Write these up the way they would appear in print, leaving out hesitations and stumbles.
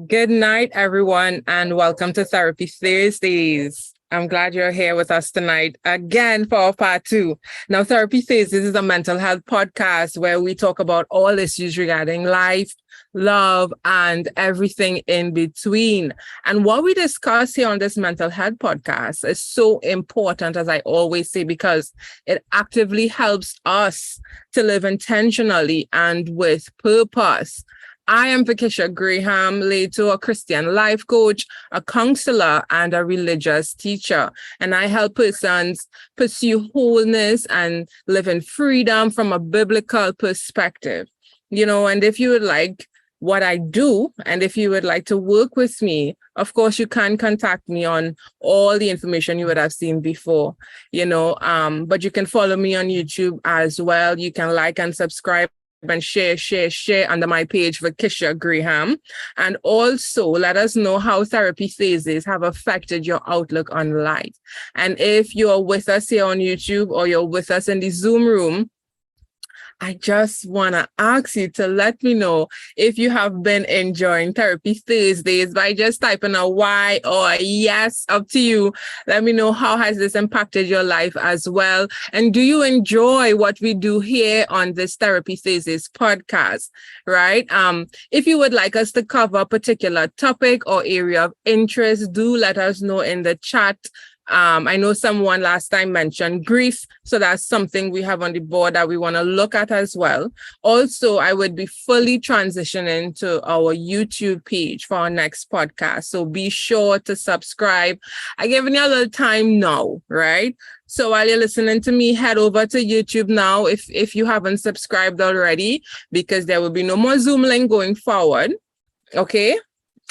Good night, everyone, and welcome to Therapy Thursdays. I'm glad you're here with us tonight again for our part two. Now, Therapy Thursdays is a mental health podcast where we talk about all issues regarding life, love, and everything in between. And what we discuss here on this mental health podcast is so important, as I always say, because it actively helps us to live intentionally and with purpose. I am Patricia Graham, later a Christian life coach, a counselor, and a religious teacher. And I help persons pursue wholeness and live in freedom from a biblical perspective. And if you would like what I do, and if you would like to work with me, of course, you can contact me on all the information you would have seen before, but you can follow me on YouTube as well. You can like and subscribe and share under my page for Kisha Graham. And also let us know how therapy phases have affected your outlook on life. And if you're with us here on YouTube or you're with us in the Zoom room, I just want to ask you to let me know if you have been enjoying Therapy Thursdays by just typing a Y or a yes. Up to you. Let me know, how has this impacted your life as well? And do you enjoy what we do here on this Therapy Thursdays podcast, right? If you would like us to cover a particular topic or area of interest, do let us know in the chat. I know someone last time mentioned grief, so that's something we have on the board that we want to look at as well. Also, I would be fully transitioning to our YouTube page for our next podcast, so be sure to subscribe. I'm giving you a little time now, right? So while you're listening to me, head over to YouTube now if you haven't subscribed already, because there will be no more Zoom link going forward, okay?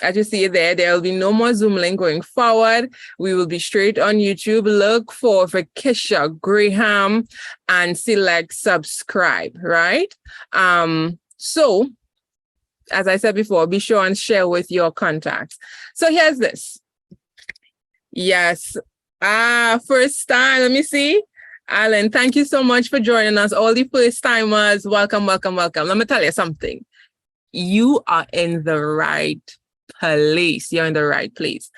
As you see there will be no more Zoom link going forward. We will be straight on YouTube. Look for Kisha Graham and select subscribe, right? So, as I said before, be sure and share with your contacts. So here's this. Yes. First time, let me see. Alan, thank you so much for joining us. All the first timers, welcome. Let me tell you something. You are in the right place. You're in the right place.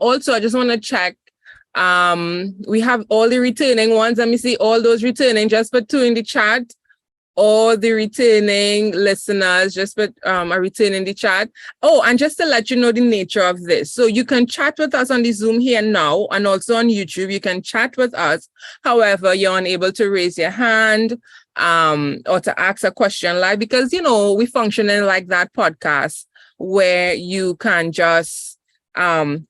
Also, I just want to check. We have all the returning ones. Let me see all those returning. Just put 2 in the chat. All the returning listeners, just put a return in the chat. Oh, and just to let you know the nature of this. So you can chat with us on the Zoom here now, and also on YouTube, you can chat with us. However, you're unable to raise your hand or to ask a question live, because, we functioning like that podcast where you can just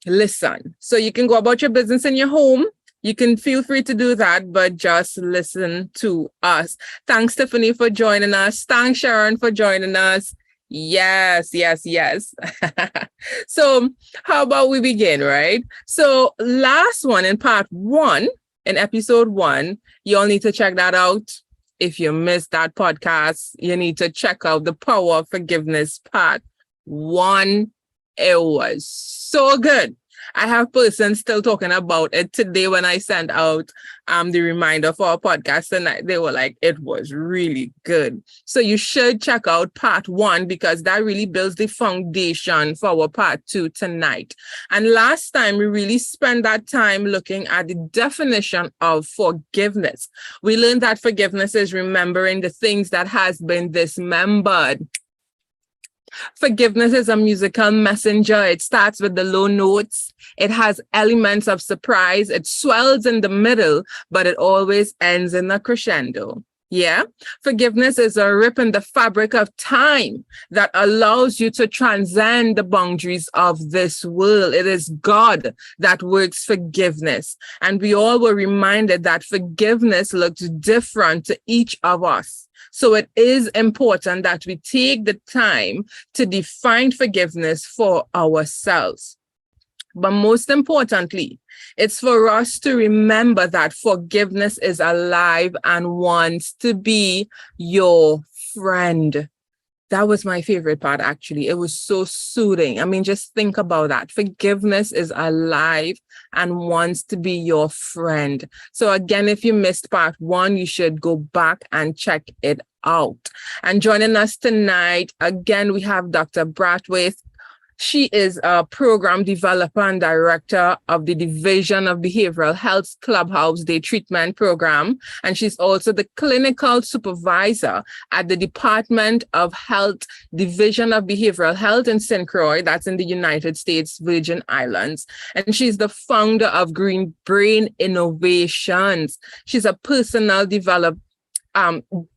listen. So you can go about your business in your home. You can feel free to do that, but just listen to us. Thanks, Tiffany, for joining us. Thanks, Sharon, for joining us. Yes. So how about we begin, right? So last one, in part 1, in episode 1, you'll need to check that out. If you missed that podcast, you need to check out the Power of Forgiveness part 1. It was so good. I have persons still talking about it today when I sent out the reminder for our podcast tonight. They were like, it was really good. So you should check out part 1, because that really builds the foundation for our part 2 tonight. And last time we really spent that time looking at the definition of forgiveness. We learned that forgiveness is remembering the things that has been dismembered. Forgiveness is a musical messenger. It starts with the low notes. It has elements of surprise. It swells in the middle, but it always ends in a crescendo. Yeah. Forgiveness is a rip in the fabric of time that allows you to transcend the boundaries of this world. It is God that works forgiveness. And we all were reminded that forgiveness looks different to each of us. So it is important that we take the time to define forgiveness for ourselves. But most importantly, it's for us to remember that forgiveness is alive and wants to be your friend. That was my favorite part, actually. It was so soothing. I mean, just think about that. Forgiveness is alive and wants to be your friend. So again, if you missed part 1, you should go back and check it out. And joining us tonight, again, we have Dr. Braithwaite. She is a program developer and director of the Division of Behavioral Health Clubhouse Day Treatment Program. And she's also the clinical supervisor at the Department of Health Division of Behavioral Health in St. Croix, that's in the United States Virgin Islands. And she's the founder of Green Brain Innovations. She's a personal development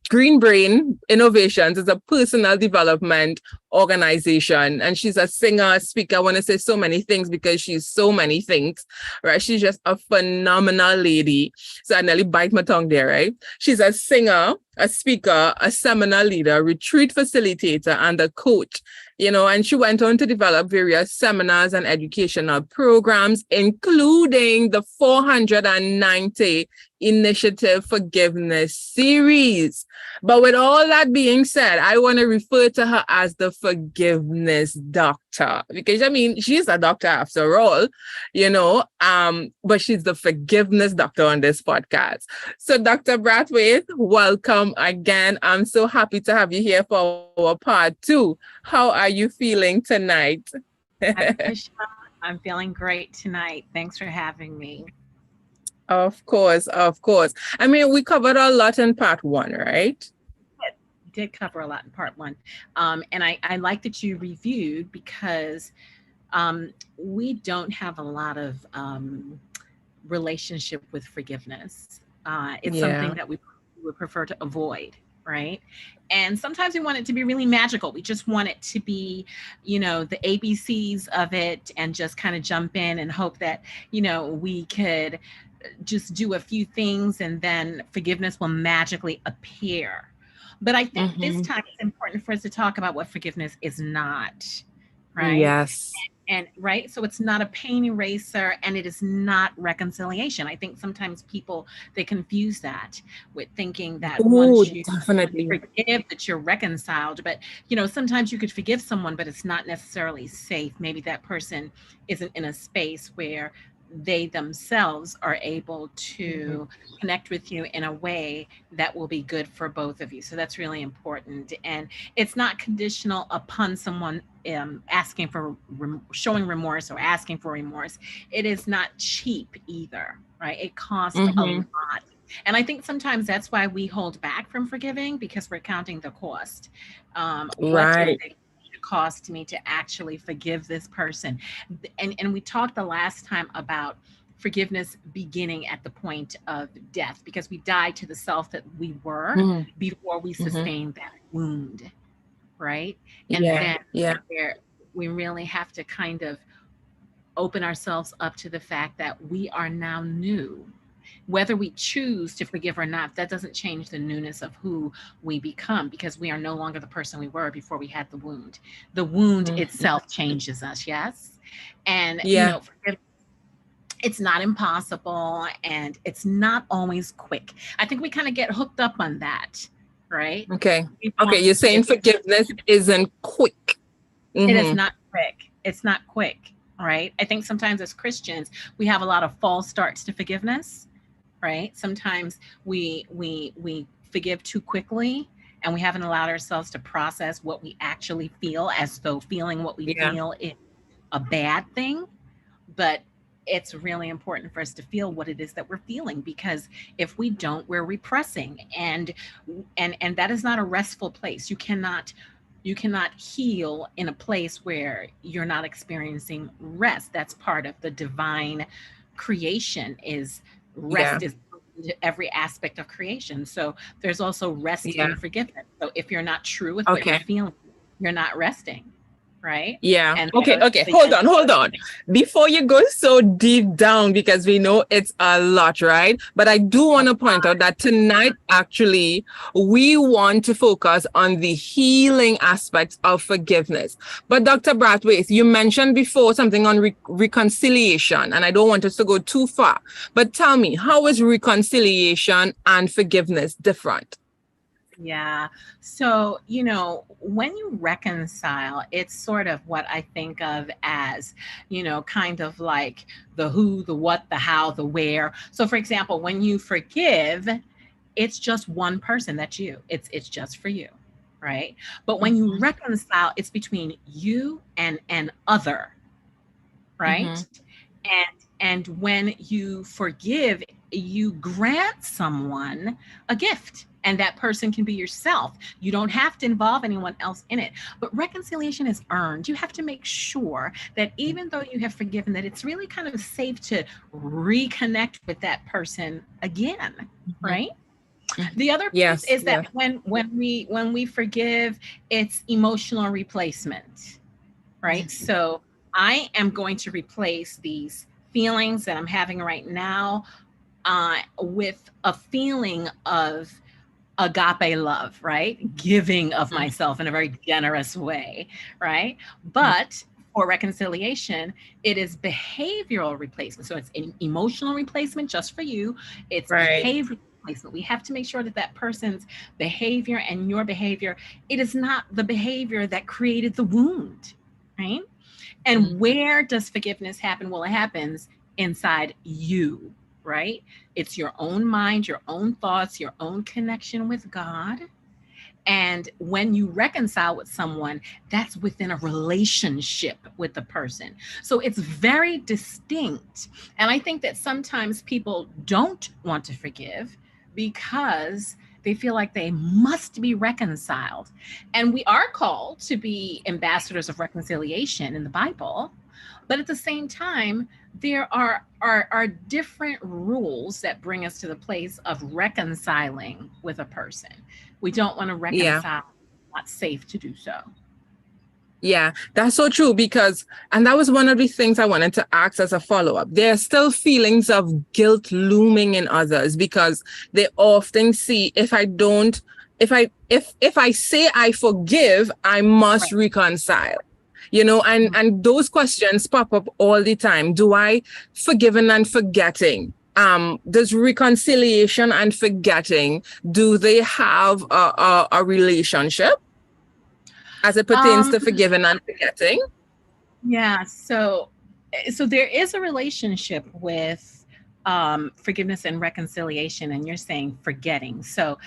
Green Brain Innovations is a personal development organization, and she's a singer, a speaker. I want to say so many things because she's so many things, right? She's just a phenomenal lady. So I nearly bite my tongue there, right? She's a singer, a speaker, a seminar leader, retreat facilitator, and a coach. And she went on to develop various seminars and educational programs, including the 490 Initiative Forgiveness series. But with all that being said, I want to refer to her as the forgiveness doctor, because she's a doctor after all, but she's the forgiveness doctor on this podcast. So Dr. Braithwaite, welcome again. I'm so happy to have you here for our part 2. How are you feeling tonight? I'm feeling great tonight. Thanks for having me. Of course. We covered a lot in part 1, right? We did cover a lot in part 1. And I like that you reviewed, because we don't have a lot of relationship with forgiveness. It's something that we would prefer to avoid, right? And sometimes we want it to be really magical. We just want it to be, the ABCs of it, and just kind of jump in and hope that, we could just do a few things and then forgiveness will magically appear. But I think this time it's important for us to talk about what forgiveness is not, right? Yes. And right. So it's not a pain eraser, and it is not reconciliation. I think sometimes people, they confuse that with thinking that once you forgive, that you're reconciled. But, sometimes you could forgive someone, but it's not necessarily safe. Maybe that person isn't in a space where they themselves are able to connect with you in a way that will be good for both of you. So that's really important. And it's not conditional upon someone asking for showing remorse or asking for remorse. It is not cheap either, right? It costs a lot. And I think sometimes that's why we hold back from forgiving, because we're counting the cost. Right. Cost me to actually forgive this person. And we talked the last time about forgiveness beginning at the point of death, because we died to the self that we were before we sustained that wound, right? And then we really have to kind of open ourselves up to the fact that we are now new. Whether we choose to forgive or not, that doesn't change the newness of who we become, because we are no longer the person we were before we had the wound. The wound itself changes us, yes? And, it's not impossible, and it's not always quick. I think we kind of get hooked up on that, right? Okay, you're saying forgiveness isn't quick. It is not quick. It's not quick, right? I think sometimes as Christians, we have a lot of false starts to forgiveness. Right? Sometimes we forgive too quickly, and we haven't allowed ourselves to process what we actually feel, as though feeling what we feel is a bad thing. But it's really important for us to feel what it is that we're feeling, because if we don't, we're repressing, and that is not a restful place. You cannot heal in a place where you're not experiencing rest. That's part of the divine creation. Is rest is every aspect of creation. So there's also rest in forgiveness. So if you're not true with what you're feeling, you're not resting, right? Yeah. And okay. Hold on. Before you go so deep down, because we know it's a lot, right? But I do want to point out that tonight, actually, we want to focus on the healing aspects of forgiveness. But Dr. Braithwaite, you mentioned before something on reconciliation, and I don't want us to go too far. But tell me, how is reconciliation and forgiveness different? Yeah. So, when you reconcile, it's sort of what I think of as, kind of like the who, the what, the how, the where. So, for example, when you forgive, it's just one person. That's you. It's just for you. right? But when you reconcile, it's between you and an other, right? And when you forgive, you grant someone a gift, and that person can be yourself. You don't have to involve anyone else in it. But reconciliation is earned. You have to make sure that even though you have forgiven, that it's really kind of safe to reconnect with that person again, right? The other piece is that when we forgive, it's emotional replacement, right? So I am going to replace these feelings that I'm having right now with a feeling of agape love, right? Giving of myself in a very generous way, right? But for reconciliation, it is behavioral replacement. So it's an emotional replacement just for you. It's behavioral replacement. We have to make sure that that person's behavior and your behavior, it is not the behavior that created the wound, right? And where does forgiveness happen? Well, it happens inside you, right? It's your own mind, your own thoughts, your own connection with God. And when you reconcile with someone, that's within a relationship with the person. So it's very distinct. And I think that sometimes people don't want to forgive because they feel like they must be reconciled. And we are called to be ambassadors of reconciliation in the Bible. But at the same time, there are different rules that bring us to the place of reconciling with a person. We don't want to reconcile. It's not safe to do so. Yeah, that's so true and that was one of the things I wanted to ask as a follow-up. There are still feelings of guilt looming in others because they often see if I say I forgive, I must reconcile. And those questions pop up all the time. Do I forgiven and forgetting? Does reconciliation and forgetting, do they have a relationship as it pertains to forgiving and forgetting? Yeah, so there is a relationship with forgiveness and reconciliation, and you're saying forgetting. So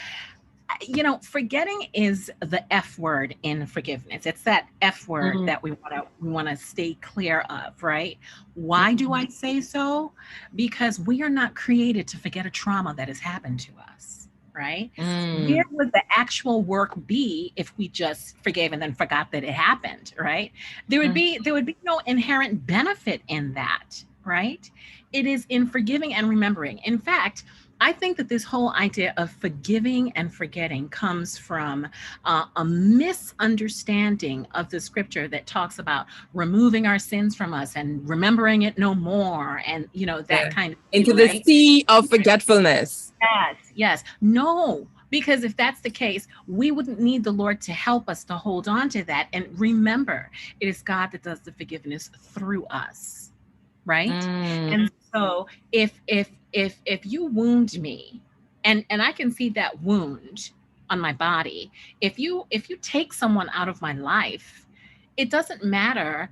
forgetting is the F word in forgiveness. It's that F word that we want to stay clear of, right? Why do I say so? Because we are not created to forget a trauma that has happened to us, right? Where would the actual work be if we just forgave and then forgot that it happened, right? There would be no inherent benefit in that, right? It is in forgiving and remembering. In fact, I think that this whole idea of forgiving and forgetting comes from a misunderstanding of the scripture that talks about removing our sins from us and remembering it no more, and that kind of thing, into the sea of forgetfulness. Yes. No, because if that's the case, we wouldn't need the Lord to help us to hold on to that. And remember, it is God that does the forgiveness through us, right? And so if you wound me, and I can see that wound on my body, if you take someone out of my life, it doesn't matter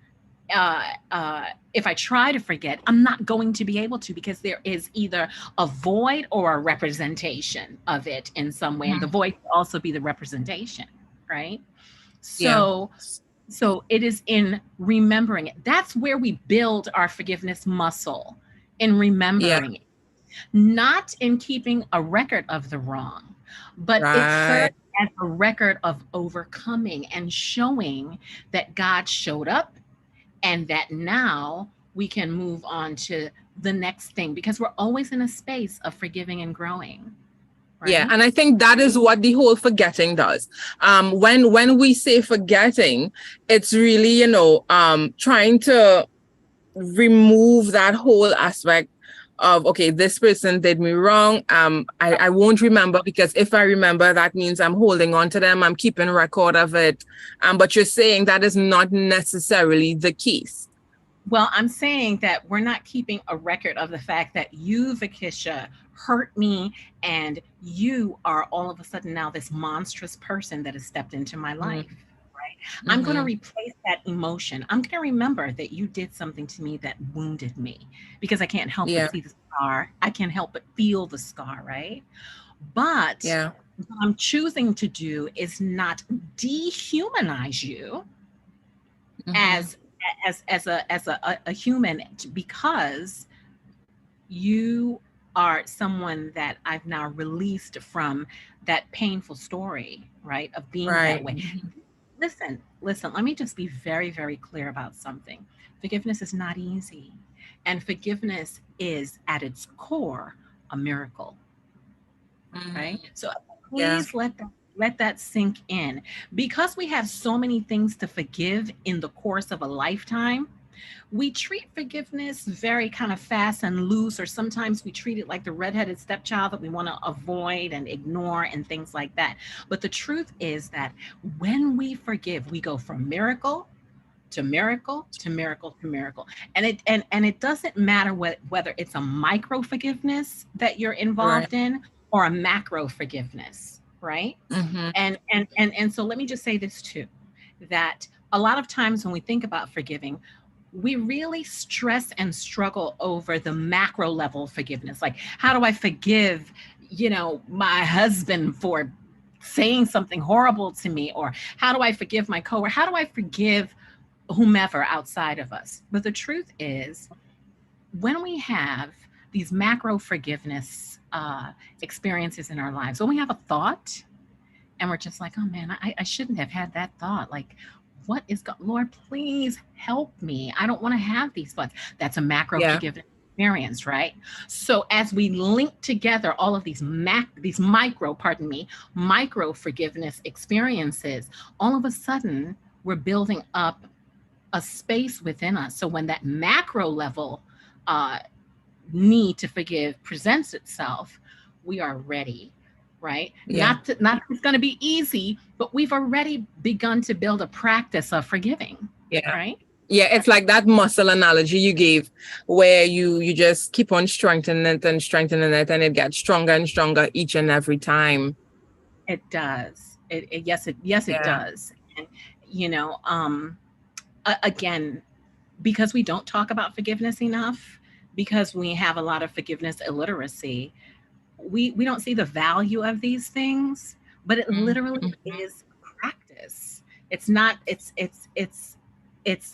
if I try to forget, I'm not going to be able to, because there is either a void or a representation of it in some way. And the void will also be the representation, right? So it is in remembering it. That's where we build our forgiveness muscle, in remembering it. Not in keeping a record of the wrong, but it serves as a record of overcoming and showing that God showed up, and that now we can move on to the next thing, because we're always in a space of forgiving and growing. Right? Yeah, and I think that is what the whole forgetting does. When we say forgetting, it's really, trying to remove that whole aspect of, okay, this person did me wrong. I won't remember, because if I remember, that means I'm holding on to them. I'm keeping record of it. But you're saying that is not necessarily the case. Well, I'm saying that we're not keeping a record of the fact that you, Vakisha, hurt me, and you are all of a sudden now this monstrous person that has stepped into my life. I'm going to replace that emotion. I'm going to remember that you did something to me that wounded me, because I can't help but see the scar. I can't help but feel the scar, right? But what I'm choosing to do is not dehumanize you as a human, because you are someone that I've now released from that painful story, right? Of being that Right. way. Listen, let me just be very, very clear about something. Forgiveness is not easy. And forgiveness is at its core a miracle, right? So Yeah. please let that sink in. Because we have so many things to forgive in the course of a lifetime, we treat forgiveness very kind of fast and loose, or sometimes we treat it like the redheaded stepchild that we want to avoid and ignore and things like that. But the truth is that when we forgive, we go from miracle to miracle to miracle to miracle. And it doesn't matter whether it's a micro forgiveness that you're Right. involved in or a macro forgiveness, right? And so let me just say this too, that a lot of times when we think about forgiving, we really stress and struggle over the macro level forgiveness. Like, how do I forgive, my husband for saying something horrible to me? Or how do I forgive my coworker? How do I forgive whomever outside of us? But the truth is, when we have these macro forgiveness experiences in our lives, when we have a thought and we're just like, oh man, I shouldn't have had that thought. Like, what is God? Lord, please help me. I don't want to have these thoughts. That's a macro forgiveness experience, right? So as we link together all of these micro forgiveness experiences, all of a sudden we're building up a space within us. So when that macro level need to forgive presents itself, we are ready, right? Yeah. Not that it's going to be easy, but we've already begun to build a practice of forgiving. Yeah. Right. Yeah, it's like that muscle analogy you gave, where you just keep on strengthening it and strengthening it, and it gets stronger and stronger each and every time. It does. It does. And again, because we don't talk about forgiveness enough, because we have a lot of forgiveness illiteracy, we don't see the value of these things, but it literally is practice. It's not, it's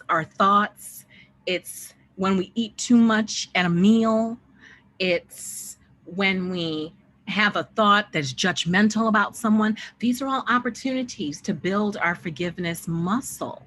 our thoughts. It's when we eat too much at a meal. It's when we have a thought that's judgmental about someone. These are all opportunities to build our forgiveness muscle.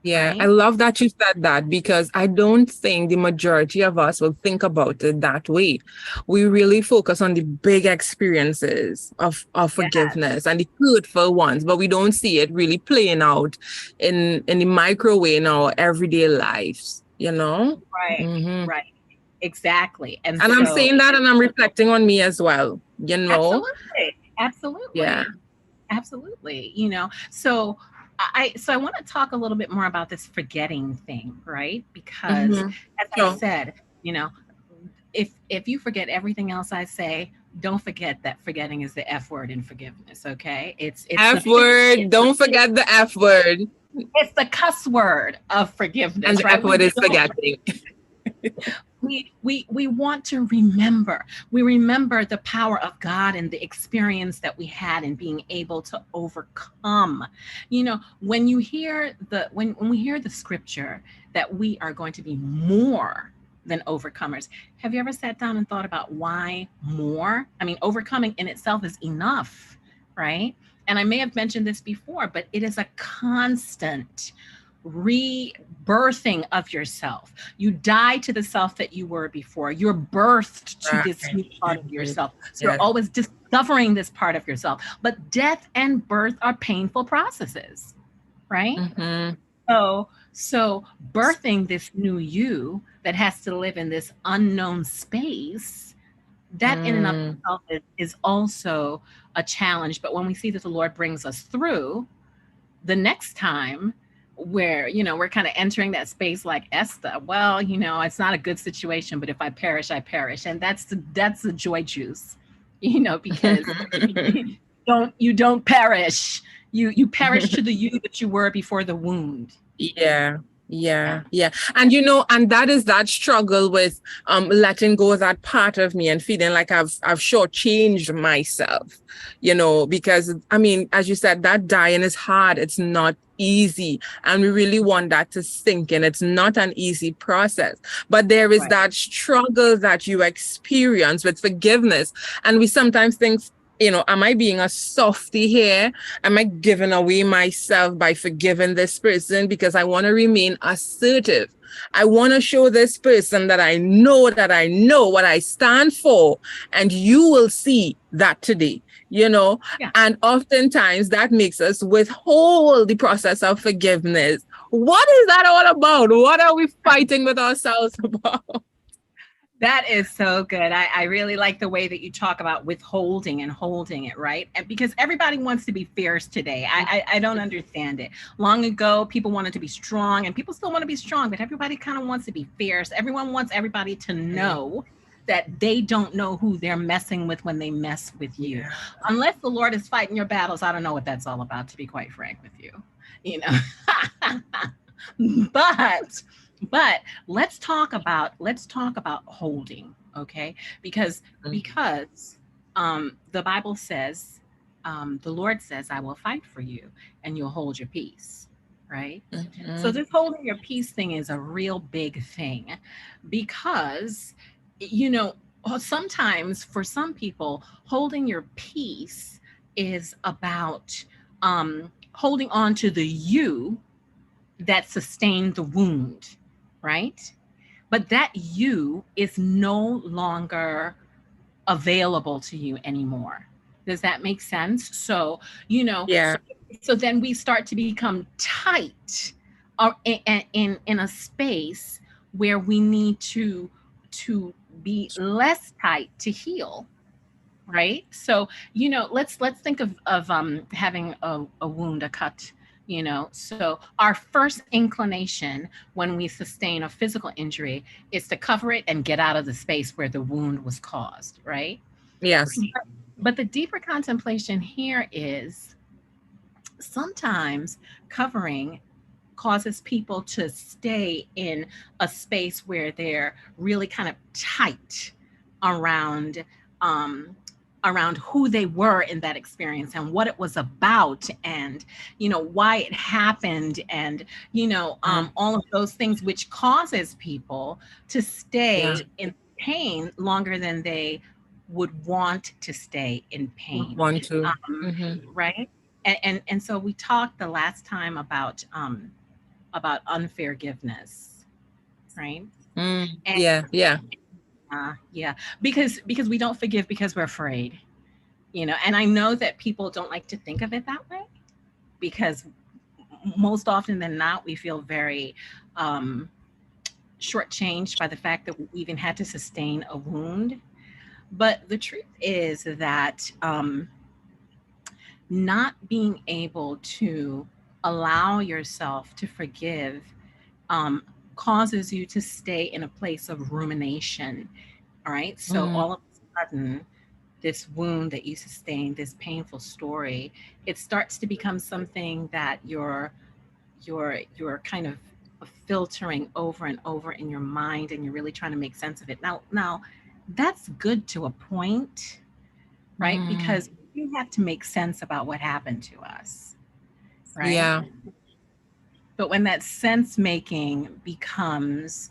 Yeah, Right? I love that you said that, because I don't think the majority of us will think about it that way. We really focus on the big experiences of Yes. forgiveness and the hurtful ones, but we don't see it really playing out in the micro way in our everyday lives, you know? Right. Mm-hmm. Right. Exactly. And And I'm so, saying that and I'm reflecting on me as well, you know? absolutely. Yeah. Absolutely. Absolutely. So I want to talk a little bit more about this forgetting thing, right? Because Mm-hmm. as I Sure. said, if you forget everything else I say, don't forget that forgetting is the F word in forgiveness. Okay, it's the F word. Don't forget the F word. it's the cuss word of And forgiveness, the F right? word is forgetting. We want to remember. We remember the power of God and the experience that we had in being able to overcome. When you hear when we hear the scripture that we are going to be more than overcomers, have you ever sat down and thought about why more? I mean, overcoming in itself is enough, right? And I may have mentioned this before, but it is a constant rebirthing of yourself. You die to the self that you were before. You're birthed to this new part of yourself. So you're Yes. always discovering this part of yourself. But death and birth are painful processes, right? Mm-hmm. So birthing this new you that has to live in this unknown space, that in and of itself is also a challenge. But when we see that the Lord brings us through, the next time where we're kind of entering that space like Esther, well, it's not a good situation, but if I perish, I perish. And that's the joy juice, because you don't perish. You perish to the you that you were before the wound. Yeah. Yeah, yeah. And and that is that struggle with letting go of that part of me and feeling like I've shortchanged myself, because I mean, as you said, that dying is hard. It's not easy. And we really want that to sink in. It's not an easy process. But there is Right. that struggle that you experience with forgiveness. And we sometimes think, am I being a softie here? Am I giving away myself by forgiving this person because I want to remain assertive? I want to show this person that I know what I stand for, and you will see that today, Yeah. and oftentimes that makes us withhold the process of forgiveness. What is that all about? What are we fighting with ourselves about? That is so good. I really like the way that you talk about withholding and holding it, right? And because everybody wants to be fierce today. I don't understand it. Long ago, people wanted to be strong, and people still want to be strong, but everybody kind of wants to be fierce. Everyone wants everybody to know that they don't know who they're messing with when they mess with you. Yeah. Unless the Lord is fighting your battles, I don't know what that's all about, to be quite frank with you. But let's talk about holding, okay? Because the Bible says, the Lord says, I will fight for you and you'll hold your peace, right? So this holding your peace thing is a real big thing, because sometimes for some people, holding your peace is about holding on to the you that sustained the wound, right? But that you is no longer available to you anymore. Does that make sense? So, Yeah. so then we start to become tight in a space where we need to be less tight to heal, right? So let's think of having a wound, a cut. So our first inclination when we sustain a physical injury is to cover it and get out of the space where the wound was caused, right? Yes. But the deeper contemplation here is sometimes covering causes people to stay in a space where they're really kind of tight around who they were in that experience and what it was about, and why it happened, and all of those things, which causes people to stay in pain longer than they would want to stay in pain. Want to. Right. And so we talked the last time about unforgiveness, right? Yeah. Yeah, because we don't forgive because we're afraid, and I know that people don't like to think of it that way, because most often than not, we feel very shortchanged by the fact that we even had to sustain a wound. But the truth is that not being able to allow yourself to forgive causes you to stay in a place of rumination. All right. So all of a sudden, this wound that you sustained, this painful story, it starts to become something that you're kind of filtering over and over in your mind, and you're really trying to make sense of it. Now that's good to a point, right? Because you have to make sense about what happened to us, right? Yeah. But when that sense making becomes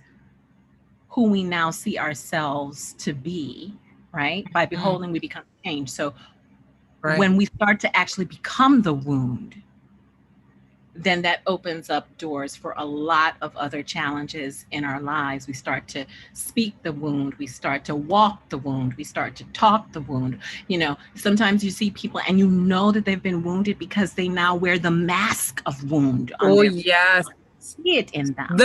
who we now see ourselves to be, right? By beholding, we become changed. So when we start to actually become the wound, then that opens up doors for a lot of other challenges in our lives. We start to speak the wound. We start to walk the wound. We start to talk the wound. Sometimes you see people and you know that they've been wounded because they now wear the mask of wound. Yes. See it in them.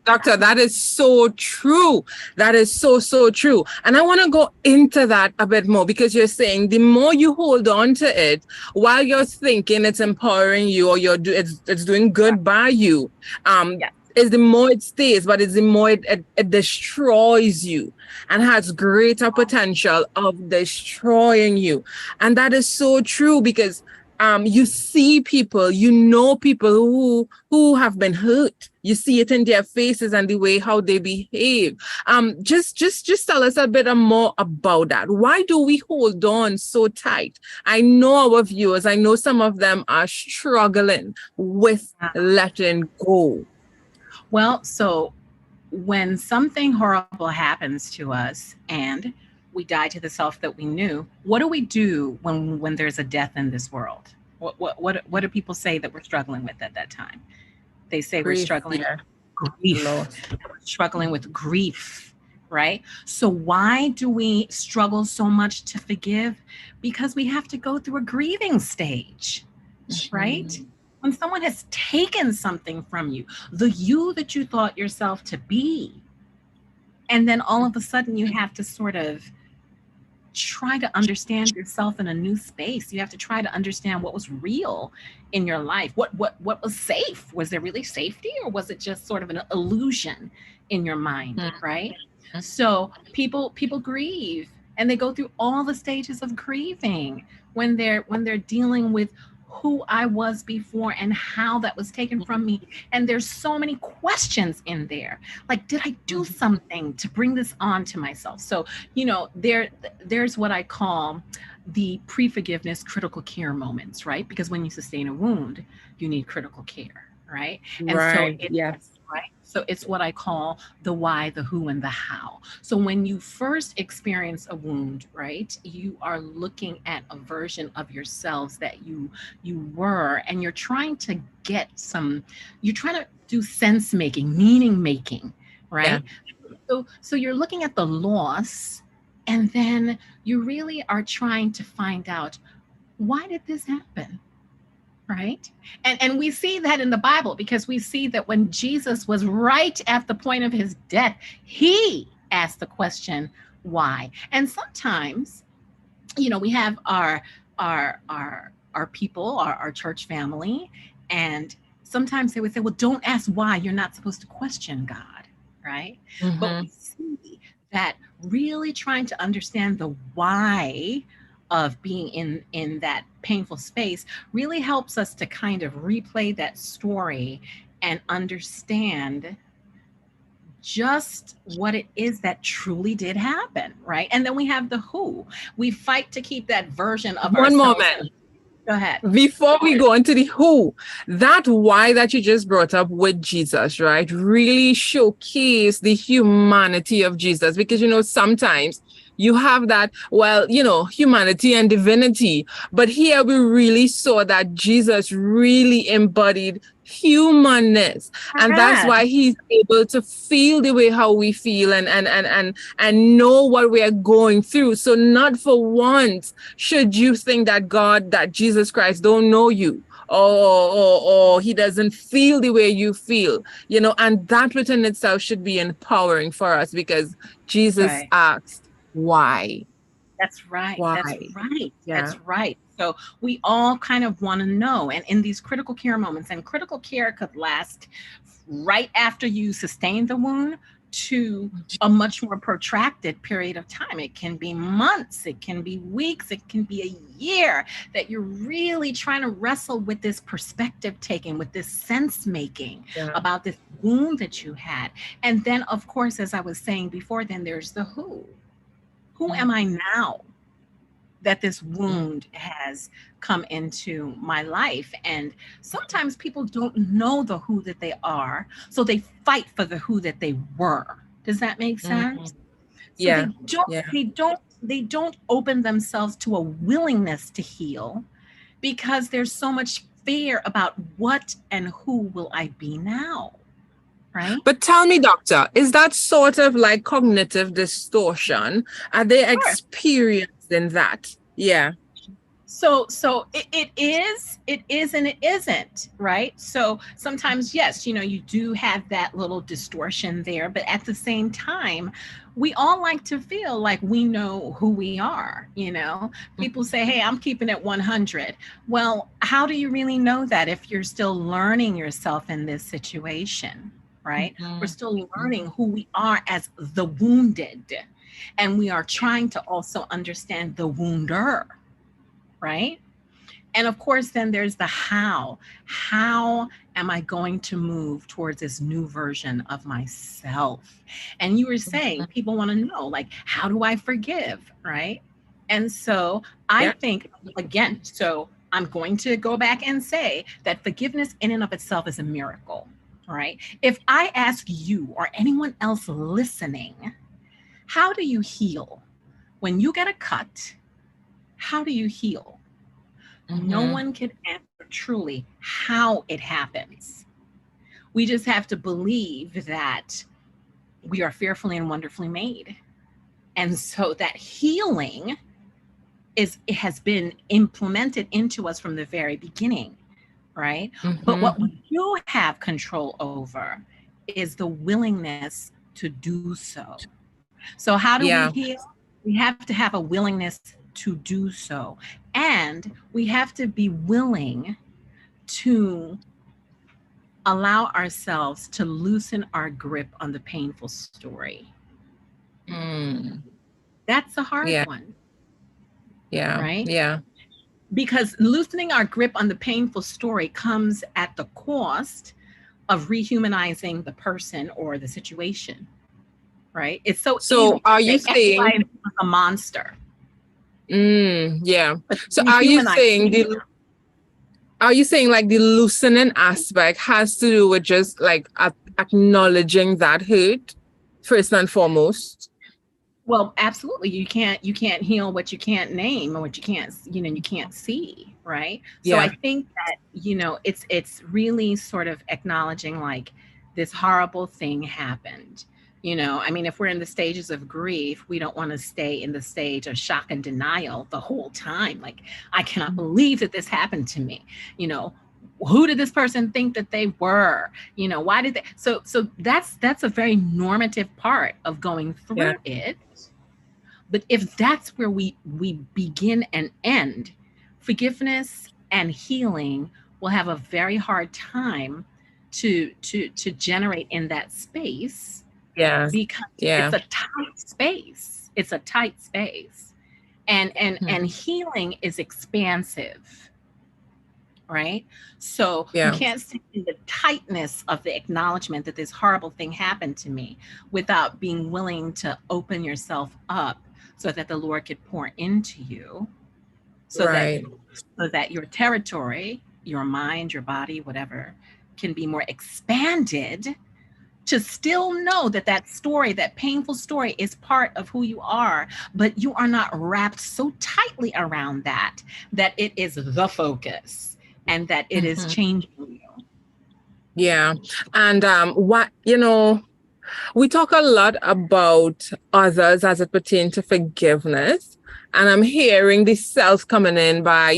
Doctor, that is so true. That is so true. And I want to go into that a bit more, because you're saying the more you hold on to it while you're thinking it's empowering you, or it's doing good by you, is the more it stays, but it's the more it destroys you and has greater potential of destroying you. And that is so true, because You see people, you know people who have been hurt. You see it in their faces and the way how they behave. Just tell us a bit more about that. Why do we hold on so tight? I know our viewers, I know some of them are struggling with letting go. Well, so when something horrible happens to us and we die to the self that we knew, what do we do when there's a death in this world? What do people say that we're struggling with at that time? They say we're struggling with grief. We're struggling with grief, right? So why do we struggle so much to forgive? Because we have to go through a grieving stage, right? When someone has taken something from you, the you that you thought yourself to be, and then all of a sudden you have to sort of try to understand yourself in a new space. You have to try to understand what was real in your life. What was safe? Was there really safety, or was it just sort of an illusion in your mind, right? So people grieve, and they go through all the stages of grieving when they're dealing with who I was before and how that was taken from me. And there's so many questions in there. Like, did I do something to bring this on to myself? So, there's what I call the pre-forgiveness critical care moments, right? Because when you sustain a wound, you need critical care, right? And so it's what I call the why, the who, and the how. So when you first experience a wound, right, you are looking at a version of yourselves that you were, and you're trying to you're trying to do sense making, meaning making, right? Yeah. So you're looking at the loss, and then you really are trying to find out, why did this happen? Right. And we see that in the Bible, because we see that when Jesus was right at the point of his death, he asked the question, why? And sometimes, we have our people, our church family, and sometimes they would say, well, don't ask why. You're not supposed to question God. Right. But we see that really trying to understand the why of being in that painful space really helps us to kind of replay that story and understand just what it is that truly did happen, right? And then we have the who. We fight to keep that version of ourselves. One moment. Go ahead. Before we go into the who, that why that you just brought up with Jesus, right, really showcase the humanity of Jesus. Because, sometimes you have that, humanity and divinity. But here we really saw that Jesus really embodied humanness. And that's why he's able to feel the way how we feel and know what we are going through. So not for once should you think that Jesus Christ don't know you, or he doesn't feel the way you feel, and that within itself should be empowering for us, because Jesus asked, why? That's right. Why? That's right. Yeah. That's right. So we all kind of want to know. And in these critical care moments, and critical care could last right after you sustain the wound to a much more protracted period of time. It can be months, it can be weeks, it can be a year that you're really trying to wrestle with this perspective taking, with this sense making about this wound that you had. And then, of course, as I was saying before, then there's the who. Who am I now that this wound has come into my life? And sometimes people don't know the who that they are, so they fight for the who that they were. Does that make sense? So they don't open themselves to a willingness to heal, because there's so much fear about what and who will I be now. Right. But tell me, doctor, is that sort of like cognitive distortion? Are they experiencing that? Yeah. So it is and it isn't, right? So sometimes, yes, you do have that little distortion there, but at the same time, we all like to feel like we know who we are. People say, hey, I'm keeping it 100. Well, how do you really know that if you're still learning yourself in this situation? Right? We're still learning who we are as the wounded, and we are trying to also understand the wounder, right? And of course, then there's the how. How am I going to move towards this new version of myself? And you were saying people want to know, like, how do I forgive? Right. And so I Yeah. think, again, so I'm going to go back and say that forgiveness in and of itself is a miracle. Right. If I ask you or anyone else listening, how do you heal? When you get a cut, how do you heal? No Mm-hmm. one can answer truly how it happens. We just have to believe that we are fearfully and wonderfully made. And so that healing it has been implemented into us from the very beginning, right? But Mm-hmm. what we do have control over is the willingness to do so. So how do we Yeah. heal? We have to have a willingness to do so. And we have to be willing to allow ourselves to loosen our grip on the painful story. Mm. That's a hard Yeah. one, Yeah. right? Yeah. Because loosening our grip on the painful story comes at the cost of rehumanizing the person or the situation, right? It's so easy So to are you say X, Y, saying, and Z was a monster, yeah. but So rehumanize. are you saying like the loosening aspect has to do with just like acknowledging that hurt first and foremost? Well, absolutely. You can't heal what you can't name or what you can't, you can't see, right? So I Yeah. think that, it's really sort of acknowledging like this horrible thing happened. I mean, if we're in the stages of grief, we don't want to stay in the stage of shock and denial the whole time. Like, I cannot believe that this happened to me. You know, who did this person think that they were? Why did they? So that's a very normative part of going Yeah. through it. But if that's where we begin and end, forgiveness and healing will have a very hard time to generate in that space, Yeah. because it's Yeah. a tight space. It's a tight space. And Mhm. healing is expansive, right? So you Yeah. can't sit in the tightness of the acknowledgement that this horrible thing happened to me without being willing to open yourself up so that the Lord could pour into you, so that Right. your territory, your mind, your body, whatever, can be more expanded to still know that that story, that painful story, is part of who you are, but you are not wrapped so tightly around that that it is the focus and that it is Mhm. changing you. Yeah. And we talk a lot about others as it pertains to forgiveness. And I'm hearing the self coming in by,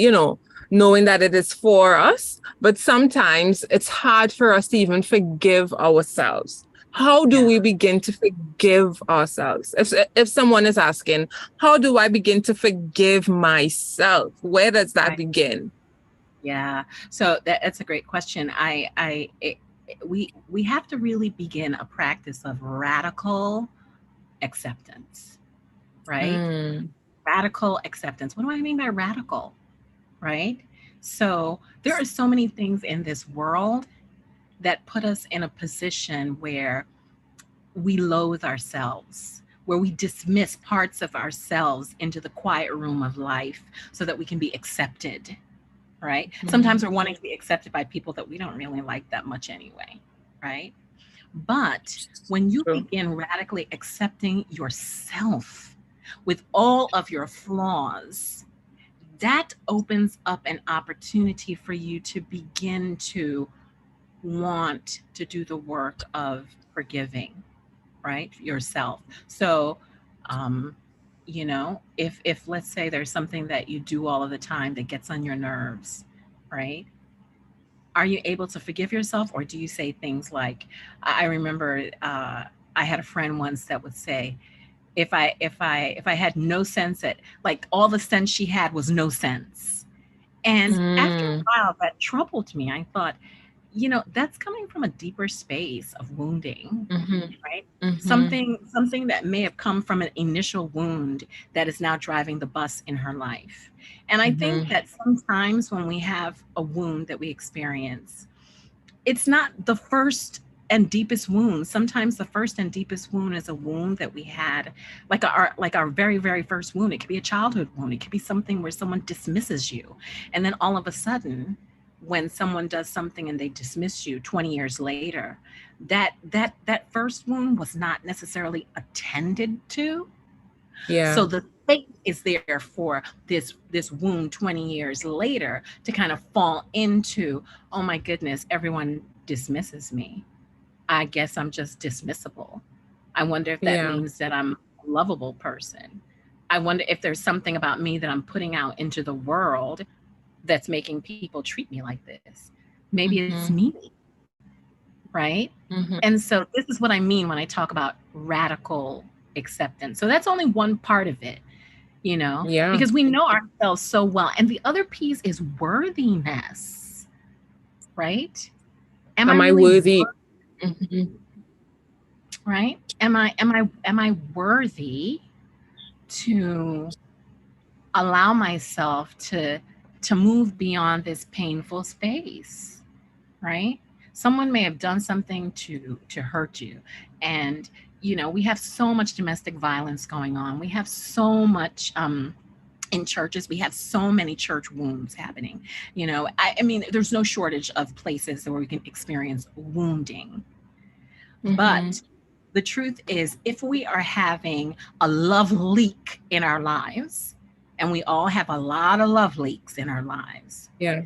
knowing that it is for us, but sometimes it's hard for us to even forgive ourselves. How do Yeah. we begin to forgive ourselves? If someone is asking, how do I begin to forgive myself? Where does that Right. begin? Yeah. So that's a great question. We have to really begin a practice of radical acceptance, right? Mm, Radical acceptance. What do I mean by radical? Right? So there are so many things in this world that put us in a position where we loathe ourselves, where we dismiss parts of ourselves into the quiet room of life so that we can be accepted, right? Sometimes mhm. we're wanting to be accepted by people that we don't really like that much anyway, right? But when you True. begin radically accepting yourself with all of your flaws, that opens up an opportunity for you to begin to want to do the work of forgiving, right? Yourself. So, um, if let's say there's something that you do all of the time that gets on your nerves, right? Are you able to forgive yourself, or do you say things like, I remember I had a friend once that would say, if I had no sense, at like all the sense she had was no sense. And after a Mm, while, that troubled me. I thought, that's coming from a deeper space of wounding, Mm-hmm. right? Mm-hmm. Something that may have come from an initial wound that is now driving the bus in her life. And I think Mm-hmm. that sometimes when we have a wound that we experience, it's not the first and deepest wound. Sometimes the first and deepest wound is a wound that we had, like our very, very first wound. It could be a childhood wound. It could be something where someone dismisses you. And then all of a sudden, when someone does something and they dismiss you 20 years later, that first wound was not necessarily attended to. Yeah. So the space is there for this wound 20 years later to kind of fall into, oh my goodness, everyone dismisses me. I guess I'm just dismissible. I wonder if that Yeah. means that I'm a lovable person. I wonder if there's something about me that I'm putting out into the world that's making people treat me like this. Maybe it's Mm-hmm. me, right? Mm-hmm. And so this is what I mean when I talk about radical acceptance. So that's only one part of it, Yeah. because we know ourselves so well. And the other piece is worthiness, right? Am I Am I really worthy? Mm-hmm. right? Am I worthy to allow myself to move beyond this painful space, right? Someone may have done something to hurt you, and we have so much domestic violence going on. We have so much in churches. We have so many church wounds happening. I mean, there's no shortage of places where we can experience wounding. Mm-hmm. But the truth is, if we are having a love leak in our lives, and we all have a lot of love leaks in our lives, Yeah.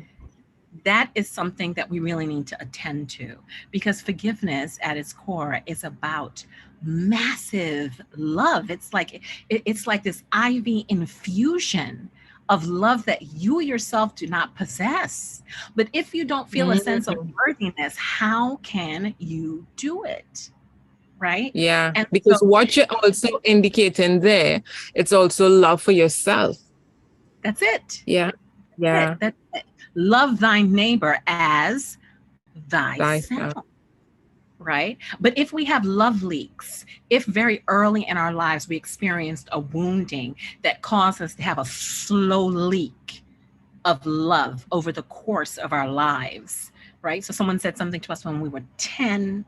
that is something that we really need to attend to, because forgiveness at its core is about massive love. It's like this IV infusion of love that you yourself do not possess. But if you don't feel a sense of Mm-hmm. worthiness, how can you do it? Right? Yeah. And Because so what you're also indicating there, it's also love for yourself. that's it. Yeah. It. Yeah. That's it. Love thy neighbor as thyself. Thyself. Right? But if we have love leaks, if very early in our lives we experienced a wounding that caused us to have a slow leak of love over the course of our lives, right? So someone said something to us when we were 10,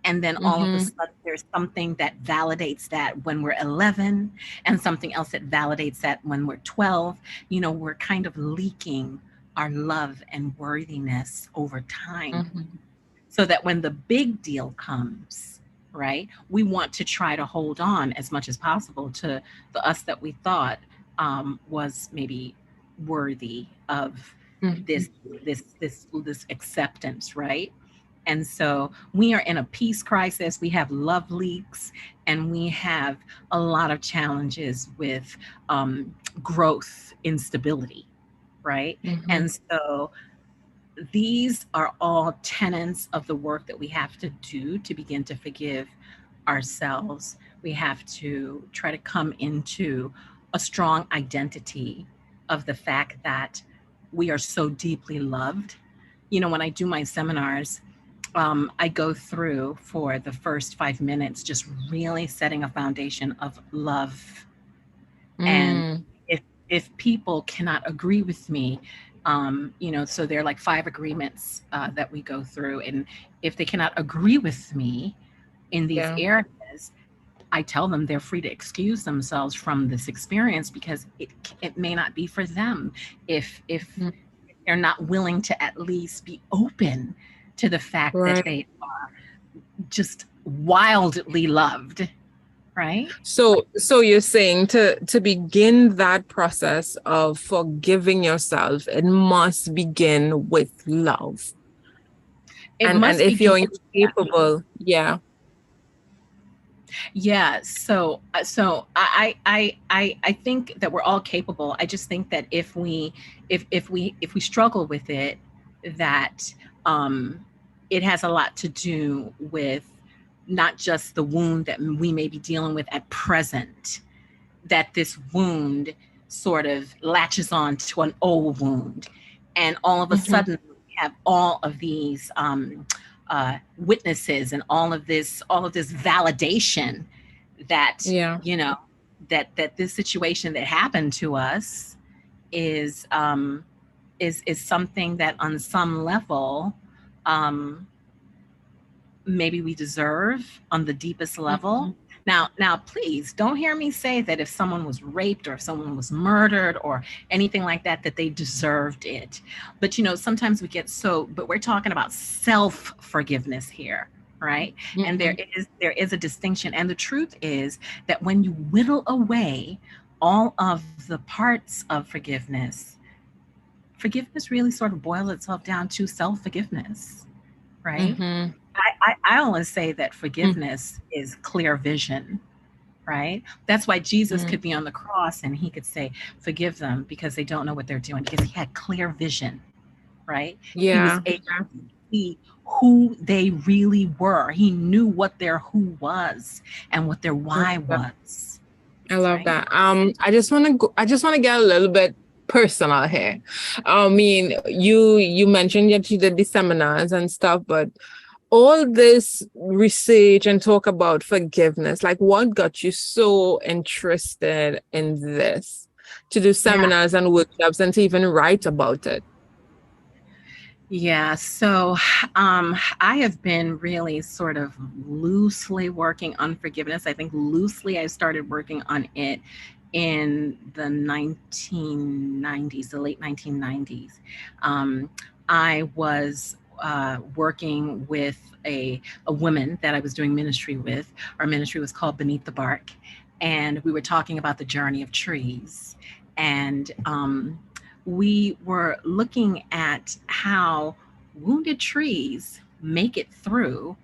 and then all of a Mm-hmm. sudden there's something that validates that when we're 11, and something else that validates that when we're 12. We're kind of leaking our love and worthiness over time, Mm-hmm. so that when the big deal comes, right, we want to try to hold on as much as possible to the us that we thought was maybe worthy of Mm-hmm. this acceptance, right? And so we are in a peace crisis. We have love leaks, and we have a lot of challenges with growth instability, right? Mm-hmm. And so these are all tenets of the work that we have to do to begin to forgive ourselves. We have to try to come into a strong identity of the fact that we are so deeply loved. When I do my seminars, I go through for the first 5 minutes just really setting a foundation of love. And Mm. if people cannot agree with me, so there are like 5 agreements that we go through, and if they cannot agree with me in these Yeah. areas, I tell them they're free to excuse themselves from this experience, because it may not be for them if Mm. they're not willing to at least be open to the fact that Right. they are just wildly loved, right? So you're saying to begin that process of forgiving yourself, it must begin with love. It And must if begin. you're incapable, yeah. Yeah, so I think that we're all capable. I just think that if we struggle with it, that it has a lot to do with not just the wound that we may be dealing with at present, that this wound sort of latches on to an old wound, and all of a Mm-hmm. sudden have all of these witnesses and all of this validation that, Yeah. you know, that this situation that happened to us is something that on some level maybe we deserve on the deepest level. Now, please don't hear me say that if someone was raped or if someone was murdered or anything like that, that they deserved it. But, you know, sometimes we get but we're talking about self-forgiveness here, right? And there is a distinction. And the truth is that when you whittle away all of the parts of forgiveness really sort of boils itself down to self-forgiveness, right? I always say that forgiveness is clear vision, right? That's why Jesus could be on the cross and he could say, forgive them because they don't know what they're doing, because he had clear vision, right? He was able to see who they really were. He knew what their who was and what their why was. I love that. I just want to get a little bit personal here. I mean, you mentioned that you did the seminars and stuff, but all this research and talk about forgiveness, like what got you so interested in this to do seminars and workshops and to even write about it? Yeah, so I have been really sort of loosely working on forgiveness. I think loosely I started working on it in the 1990s, the late 1990s. I was working with a woman that I was doing ministry with. Our ministry was called Beneath the Bark, and we were talking about the journey of trees. And we were looking at how wounded trees make it through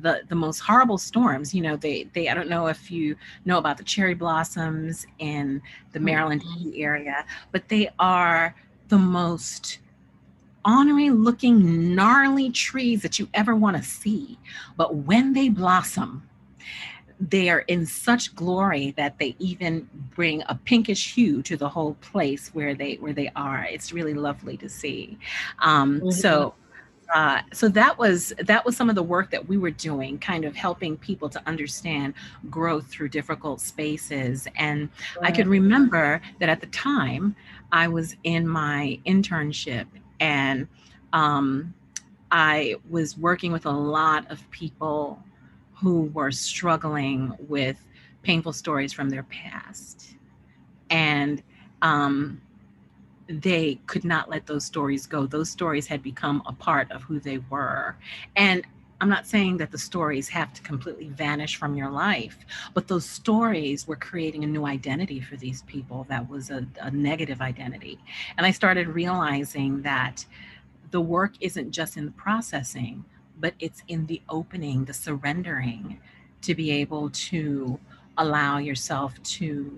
the most horrible storms. You know, they I don't know if you know about the cherry blossoms in the Maryland area, but they are the most ornery looking gnarly trees that you ever want to see. But when they blossom, they are in such glory that they even bring a pinkish hue to the whole place where they are. It's really lovely to see. So that was some of the work that we were doing, kind of helping people to understand growth through difficult spaces. And I could remember that at the time I was in my internship, and I was working with a lot of people who were struggling with painful stories from their past. And they could not let those stories go. Those stories had become a part of who they were. And I'm not saying that the stories have to completely vanish from your life, but those stories were creating a new identity for these people that was a negative identity. And I started realizing that the work isn't just in the processing, but it's in the opening, the surrendering, to be able to allow yourself to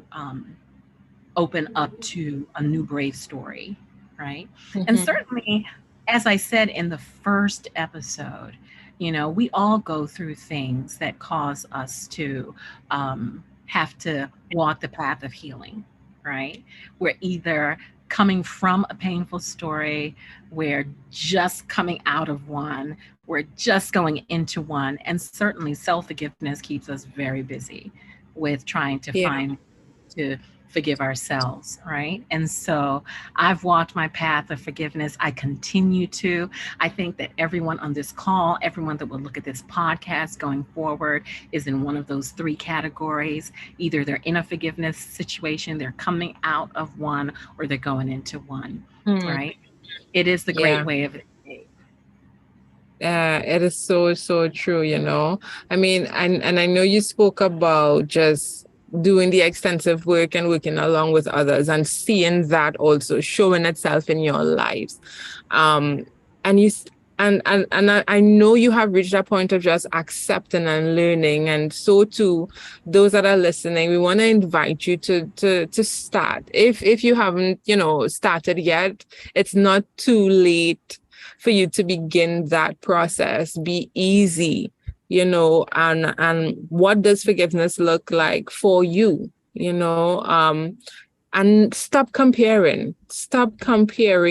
open up to a new brave story, right? And certainly, as I said in the first episode, you know, we all go through things that cause us to have to walk the path of healing, right? We're either coming from a painful story, we're just coming out of one, we're just going into one. And certainly self-forgiveness keeps us very busy with trying to forgive ourselves, right? And so I've walked my path of forgiveness. I continue to. I think that everyone on this call, everyone that will look at this podcast going forward, is in one of those three categories. Either they're in a forgiveness situation, they're coming out of one, or they're going into one, right? It is the great way of escape. Yeah, it is so, so true, you know. I mean, and I know you spoke about just doing the extensive work and working along with others and seeing that also showing itself in your lives. And you and I know you have reached a point of just accepting and learning. And so too, those that are listening, we want to invite you to start. If you haven't, you know, started yet, it's not too late for you to begin that process. Be easy, you know, and what does forgiveness look like for you? You know, and stop comparing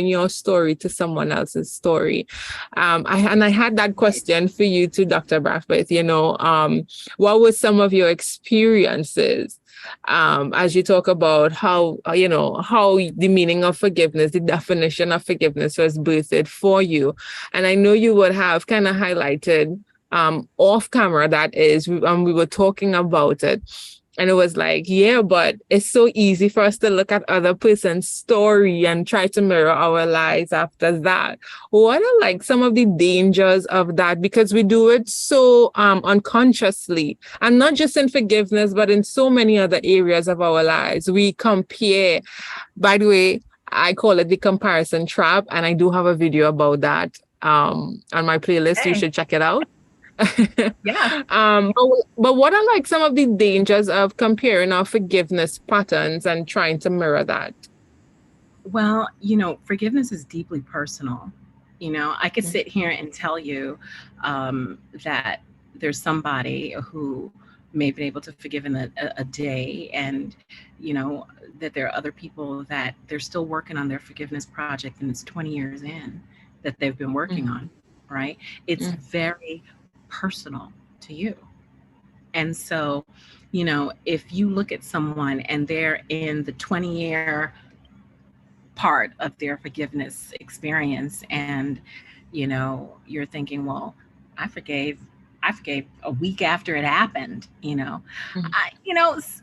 your story to someone else's story. I had that question for you too, Dr. Braithwaite. What were some of your experiences as you talk about how how the meaning of forgiveness, the definition of forgiveness was birthed for you? And I know you would have kind of highlighted off camera, that is, we were talking about it. And it was like, yeah, but it's so easy for us to look at other person's story and try to mirror our lives after that. What are like some of the dangers of that? Because we do it so unconsciously, and not just in forgiveness, but in so many other areas of our lives. We compare. By the way, I call it the comparison trap, and I do have a video about that on my playlist. Hey. You should check it out. Yeah. But what are like some of the dangers of comparing our forgiveness patterns and trying to mirror that? Well, forgiveness is deeply personal. I could sit here and tell you that there's somebody who may have been able to forgive in a day, and that there are other people that they're still working on their forgiveness project, and it's 20 years in that they've been working on, right? It's very personal to you. And so, if you look at someone and they're in the 20-year part of their forgiveness experience, and you're thinking, well, I forgave a week after it happened.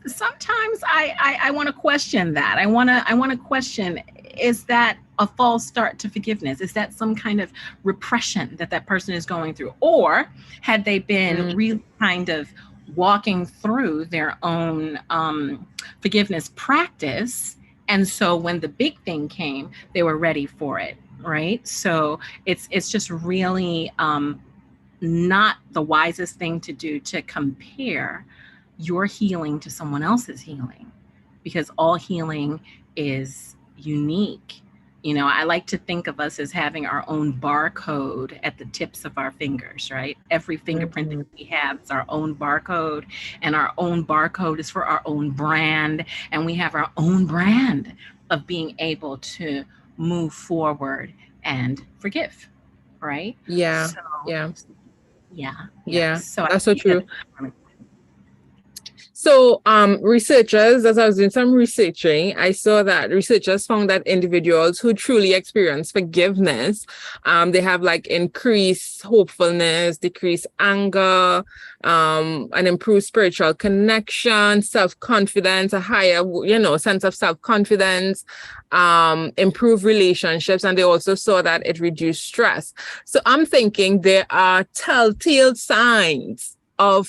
Sometimes I want to question that. I want to question, is that a false start to forgiveness? Is that some kind of repression that person is going through, or had they been really kind of walking through their own forgiveness practice? And so when the big thing came, they were ready for it, right? So it's just really not the wisest thing to do to compare your healing to someone else's healing, because all healing is unique. I like to think of us as having our own barcode at the tips of our fingers, right? Every fingerprint that we have is our own barcode, and our own barcode is for our own brand. And we have our own brand of being able to move forward and forgive, right? Yeah. So, Yeah. yeah. So That's so true. So researchers, as I was doing some researching, I saw that researchers found that individuals who truly experience forgiveness, they have like increased hopefulness, decreased anger, an improved spiritual connection, self-confidence, a higher, sense of self-confidence, improved relationships, and they also saw that it reduced stress. So I'm thinking there are telltale signs of,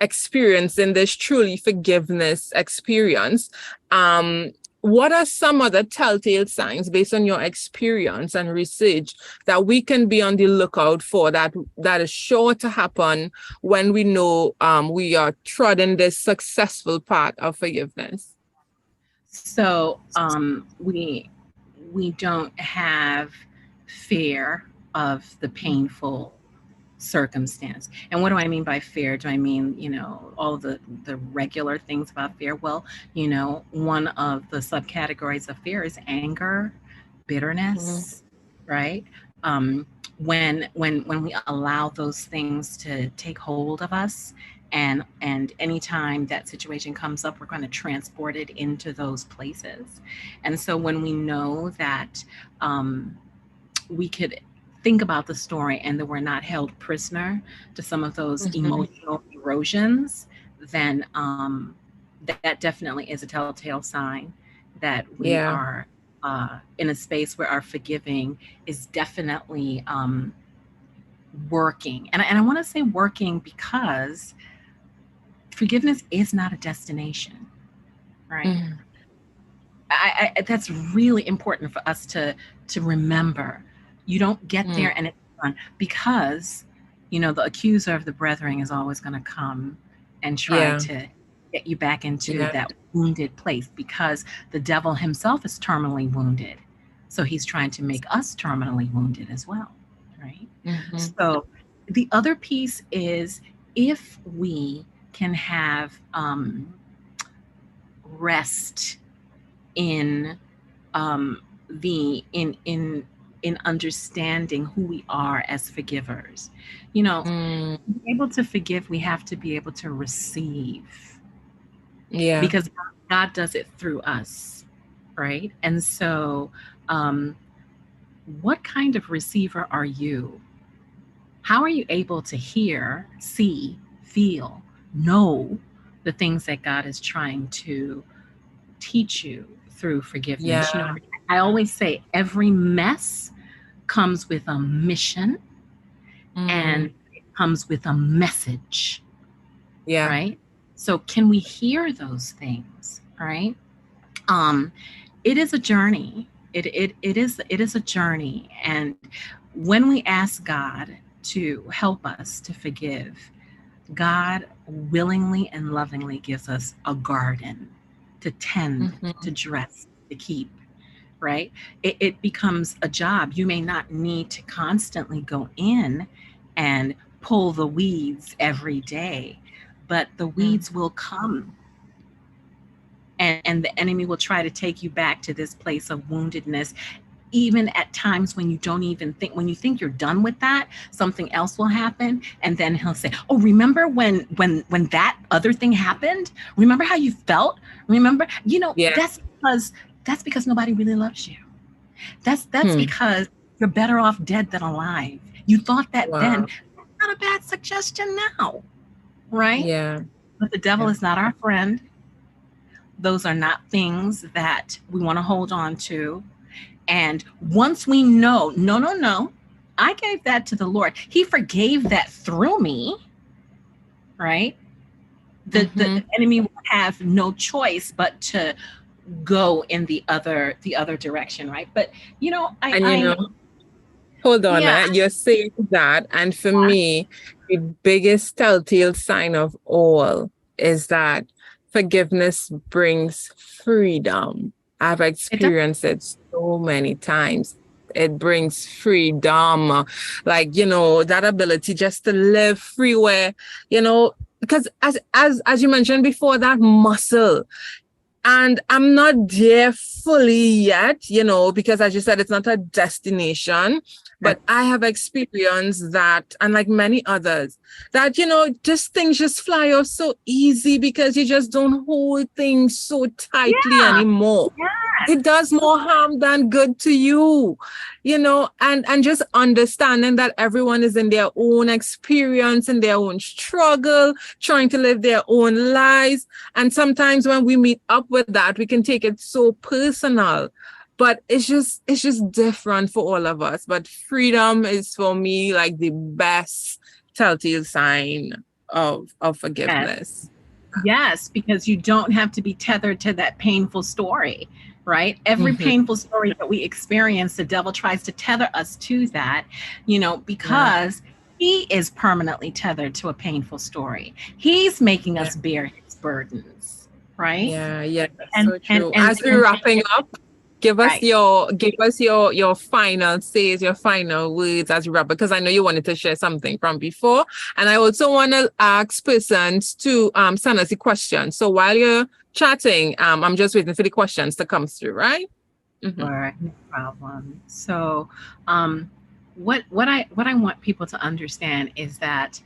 experiencing this truly forgiveness experience. What are some other telltale signs based on your experience and research that we can be on the lookout for that is sure to happen when we know we are treading this successful path of forgiveness? So we don't have fear of the painful circumstance. And what do I mean by fear? Do I mean, all the regular things about fear? Well, one of the subcategories of fear is anger, bitterness, right? When we allow those things to take hold of us, and anytime that situation comes up, we're going to transport it into those places. And so when we know that we could think about the story and that we're not held prisoner to some of those emotional erosions, then that definitely is a telltale sign that we are in a space where our forgiving is definitely working. And I want to say working because forgiveness is not a destination, right? I that's really important for us to remember. You don't get there and it's done, because the accuser of the brethren is always going to come and try to get you back into that wounded place, because the devil himself is terminally wounded. So he's trying to make us terminally wounded as well, right? So the other piece is, if we can have rest in in understanding who we are as forgivers. You know, to be able to forgive, we have to be able to receive. Yeah. Because God does it through us, right? And so, what kind of receiver are you? How are you able to hear, see, feel, know the things that God is trying to teach you through forgiveness? Yeah. I always say every mess comes with a mission and it comes with a message, Yeah. right? So can we hear those things, right? It is a journey. It is a journey, and when we ask God to help us to forgive, God willingly and lovingly gives us a garden to tend, to dress, to keep, right? It becomes a job. You may not need to constantly go in and pull the weeds every day, but the weeds will come, and the enemy will try to take you back to this place of woundedness, even at times when you don't even think, when you think you're done with that, something else will happen, and then he'll say, oh, remember when that other thing happened, remember how you felt, remember, Yeah. that's because nobody really loves you. That's because you're better off dead than alive. You thought that then. Wow. That's not a bad suggestion now, right? Yeah. But the devil is not our friend. Those are not things that we want to hold on to. And once we know, no, I gave that to the Lord. He forgave that through me, right? The enemy will have no choice but to go in the other direction, right? But hold on, yeah, you're saying that, and for me, the biggest telltale sign of all is that forgiveness brings freedom. I've it does. experienced it so many times. It brings freedom, like, that ability just to live free where, because as you mentioned before, that muscle. And I'm not there fully yet, because as you said, it's not a destination, but I have experienced that, and like many others, that, just things just fly off so easy because you just don't hold things so tightly anymore. Yeah. It does more harm than good to you, and just understanding that everyone is in their own experience, in their own struggle, trying to live their own lives. And sometimes when we meet up with that, we can take it so personal. But it's just different for all of us. But freedom is for me like the best telltale sign of forgiveness. Yes, because you don't have to be tethered to that painful story, right? Every painful story that we experience, the devil tries to tether us to that, because he is permanently tethered to a painful story. He's making us bear his burdens, right? Yeah, that's And so true. As we're wrapping up, give us right. your final says, your final words as we wrap, because I know you wanted to share something from before. And I also want to ask persons to send us the questions. So while you're chatting, I'm just waiting for the questions to come through, right? Sure, no problem. So what I want people to understand is that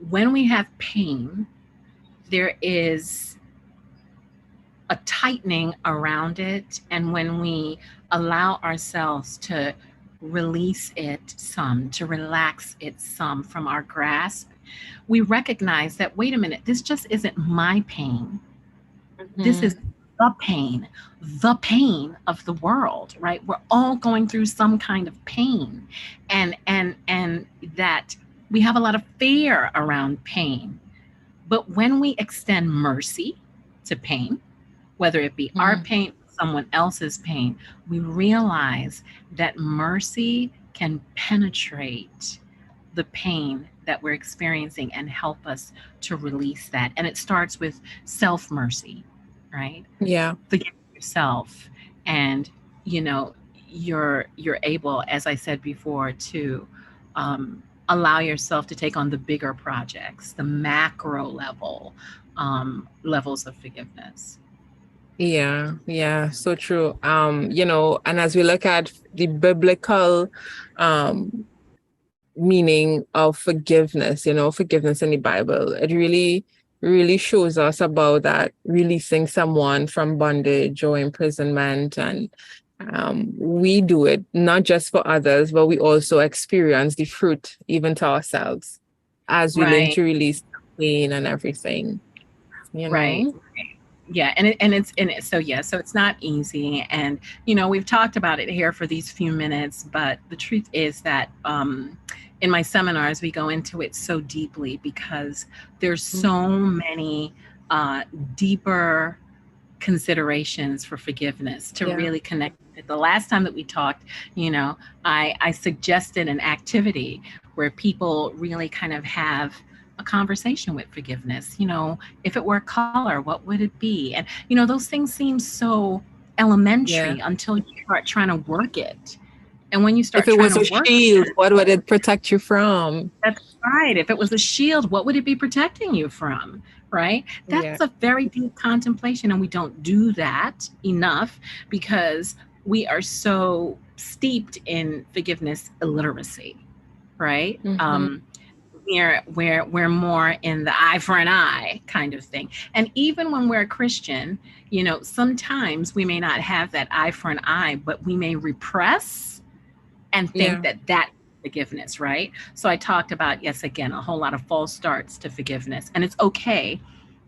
when we have pain, there is a tightening around it. And when we allow ourselves to release it some, to relax it some from our grasp, we recognize that, wait a minute, this just isn't my pain. This is the pain of the world, right? We're all going through some kind of pain. And that we have a lot of fear around pain. But when we extend mercy to pain, whether it be our pain, someone else's pain, we realize that mercy can penetrate the pain that we're experiencing and help us to release that. And it starts with self-mercy, right? Yeah. Forgive yourself, and you're able, as I said before, to allow yourself to take on the bigger projects, the macro level levels of forgiveness. Yeah, so true. And as we look at the biblical um meaning of forgiveness, forgiveness in the Bible, it really shows us about that releasing someone from bondage or imprisonment. And we do it not just for others, but we also experience the fruit even to ourselves as we learn Right. to release the pain and everything, you Right. know? Yeah, so it's not easy, and we've talked about it here for these few minutes, but the truth is that in my seminars we go into it so deeply because there's so many deeper considerations for forgiveness to Yeah. really connect with it. The last time that we talked, I suggested an activity where people really kind of have a conversation with forgiveness. If it were a color, what would it be? And those things seem so Yeah. elementary until you start trying to work it. And when you If start it trying was to a work shield, it, what would it protect you from? that's right. If it was a shield, what would it be protecting you from? Right? Yeah. That's a very deep contemplation. And we don't do that enough because we are so steeped in forgiveness illiteracy, right? Mm-hmm. We're more in the eye for an eye kind of thing. And even when we're a Christian, sometimes we may not have that eye for an eye, but we may repress and think Yeah. that forgiveness, right? So I talked about, yes, again, a whole lot of false starts to forgiveness. And it's okay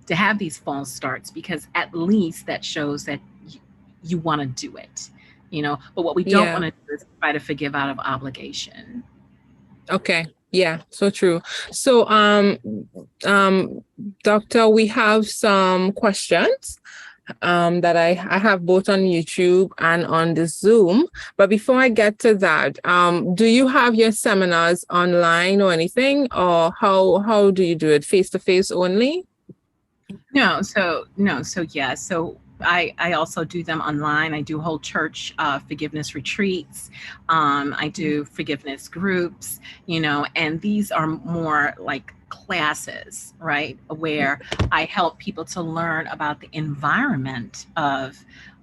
to have these false starts because at least that shows that you want to do it, but what we don't Yeah. want to do is try to forgive out of obligation. Okay. Yeah, so true. So, um, doctor, we have some questions that I have both on YouTube and on the Zoom. But before I get to that, do you have your seminars online or anything, or how do you do it? Face to face only? No, so yeah, so I also do them online. I do whole church forgiveness retreats. I do forgiveness groups, and these are more like classes, right? Where I help people to learn about the environment uh,